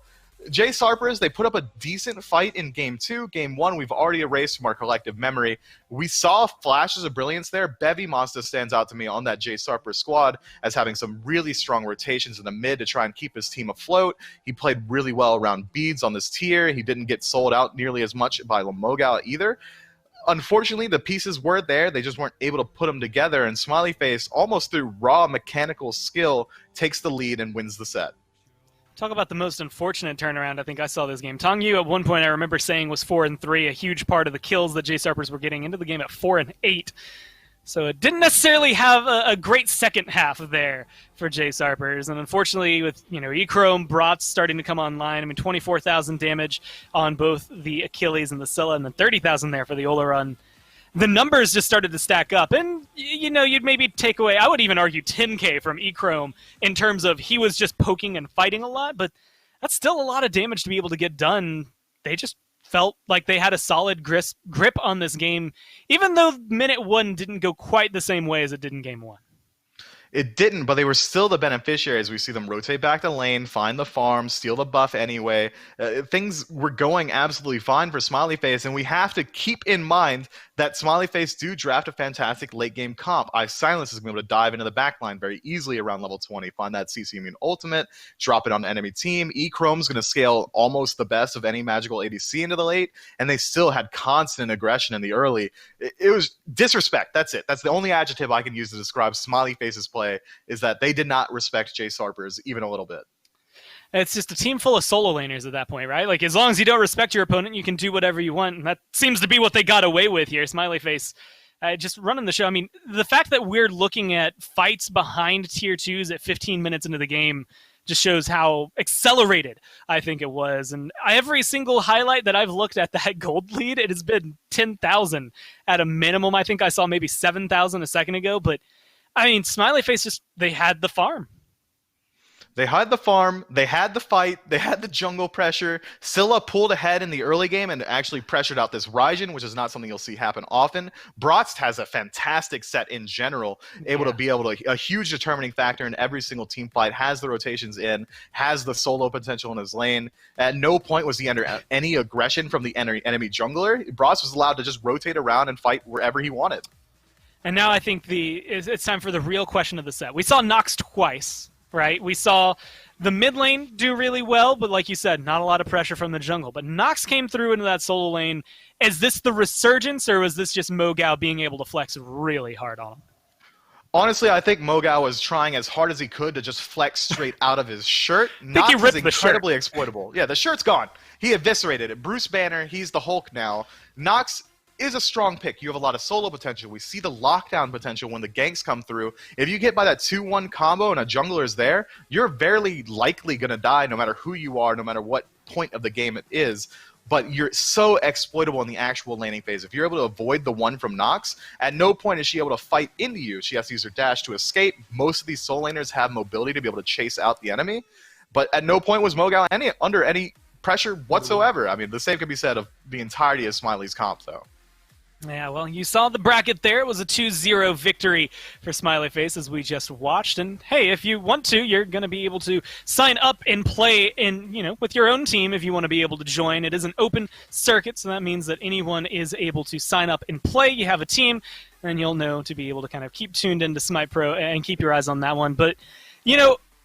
Jsarpers, they put up a decent fight in Game 2. Game 1, we've already erased from our collective memory. We saw flashes of brilliance there. Bevy Monster stands out to me on that Jsarpers squad as having some really strong rotations in the mid to try and keep his team afloat. He played really well around beads on this tier. He didn't get sold out nearly as much by Mogao either. Unfortunately, the pieces were there. They just weren't able to put them together, and Smileyface, almost through raw mechanical skill, takes the lead and wins the set. Talk about the most unfortunate turnaround I think I saw this game. Tongyu, at one point, I remember saying was 4-3, a huge part of the kills that Jsarpers were getting into the game at 4-8. So it didn't necessarily have a great second half there for Jsarpers. And unfortunately, with E-Chrome, Brats starting to come online, I mean, 24,000 damage on both the Achilles and the Scylla, and then 30,000 there for the Ola run. The numbers just started to stack up, and you'd maybe take away, I would even argue 10k from E-Chrome in terms of he was just poking and fighting a lot, but that's still a lot of damage to be able to get done. They just felt like they had a solid grip on this game, even though minute 1 didn't go quite the same way as it did in game 1. It didn't, but they were still the beneficiaries. We see them rotate back to lane, find the farm, steal the buff anyway. Things were going absolutely fine for Smileyface, and we have to keep in mind that Smileyface do draft a fantastic late game comp. Silence is going to be able to dive into the backline very easily around level 20, find that CC Immune ultimate, drop it on the enemy team. E-Chrome's going to scale almost the best of any magical ADC into the late, and they still had constant aggression in the early. It was disrespect. That's it. That's the only adjective I can use to describe Smileyface's play, is that they did not respect Jsarpers even a little bit. It's just a team full of solo laners at that point, right? Like, as long as you don't respect your opponent, you can do whatever you want. And that seems to be what they got away with here. Smileyface just running the show. I mean, the fact that we're looking at fights behind tier 2s at 15 minutes into the game just shows how accelerated I think it was. And every single highlight that I've looked at that gold lead, it has been 10,000 at a minimum. I think I saw maybe 7,000 a second ago. But, I mean, Smileyface they had the farm. They had the farm, they had the fight, they had the jungle pressure. Scylla pulled ahead in the early game and actually pressured out this Ryzen, which is not something you'll see happen often. Brats has a fantastic set in general, able to a huge determining factor in every single team fight, has the rotations in, has the solo potential in his lane. At no point was he under any aggression from the enemy jungler. Brats was allowed to just rotate around and fight wherever he wanted. And now I think it's time for the real question of the set. We saw Nox twice. Right, we saw the mid lane do really well, but like you said, not a lot of pressure from the jungle. But Nox came through into that solo lane. Is this the resurgence, or was this just Mogao being able to flex really hard on him? Honestly, I think Mogao was trying as hard as he could to just flex straight out of his shirt. Nox is incredibly exploitable. Yeah, the shirt's gone. He eviscerated it. Bruce Banner, he's the Hulk now. Nox is a strong pick. You have a lot of solo potential. We see the lockdown potential when the ganks come through. If you get by that 2-1 combo and a jungler is there, you're very likely going to die no matter who you are, no matter what point of the game it is. But you're so exploitable in the actual laning phase. If you're able to avoid the one from Nox, at no point is she able to fight into you. She has to use her dash to escape. Most of these solo laners have mobility to be able to chase out the enemy. But at no point was Mogao under any pressure whatsoever. I mean, the same can be said of the entirety of Smiley's comp, though. Yeah, well, you saw the bracket there. It was a 2-0 victory for Smileyface, as we just watched. And hey, if you want to, you're going to be able to sign up and play with your own team if you want to be able to join. It is an open circuit, so that means that anyone is able to sign up and play. You have a team, and you'll know to be able to kind of keep tuned into SMITE Pro and keep your eyes on that one. But,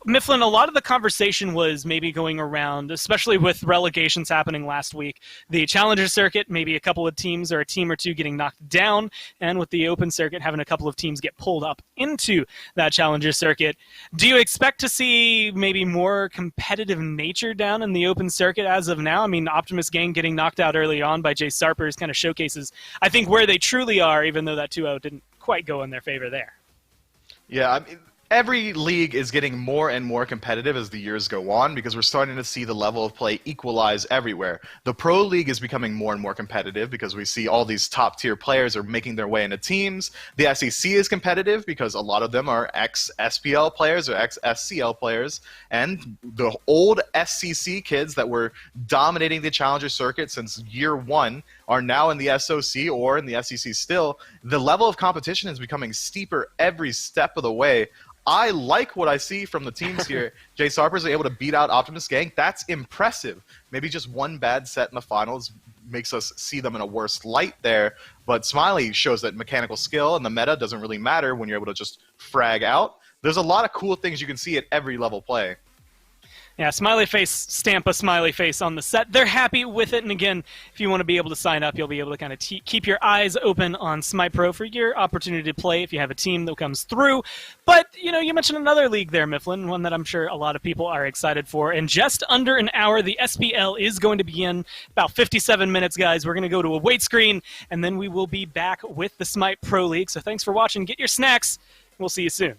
Mifflin, a lot of the conversation was maybe going around, especially with relegations happening last week, the Challenger Circuit, maybe a couple of teams or a team or two getting knocked down, and with the Open Circuit, having a couple of teams get pulled up into that Challenger Circuit. Do you expect to see maybe more competitive nature down in the Open Circuit as of now? I mean, Optimus Gang getting knocked out early on by Jsarpers kind of showcases, I think, where they truly are, even though that 2-0 didn't quite go in their favor there. Yeah, I mean, every league is getting more and more competitive as the years go on because we're starting to see the level of play equalize everywhere. The Pro League is becoming more and more competitive because we see all these top-tier players are making their way into teams. The SEC is competitive because a lot of them are ex-SPL players or ex-SCL players, and the old SCC kids that were dominating the Challenger Circuit since year one are now in the SOC or in the SEC still. The level of competition is becoming steeper every step of the way. I like what I see from the teams here. Jsarpers are able to beat out Optimus Gang. That's impressive. Maybe just one bad set in the finals makes us see them in a worse light there. But Smiley shows that mechanical skill and the meta doesn't really matter when you're able to just frag out. There's a lot of cool things you can see at every level play. Yeah, Smileyface, stamp a smiley face on the set. They're happy with it, and again, if you want to be able to sign up, you'll be able to kind of keep your eyes open on SMITE Pro for your opportunity to play if you have a team that comes through. But, you mentioned another league there, Mifflin, one that I'm sure a lot of people are excited for. In just under an hour, the SPL is going to begin. About 57 minutes, guys. We're going to go to a wait screen, and then we will be back with the SMITE Pro League. So thanks for watching. Get your snacks. We'll see you soon.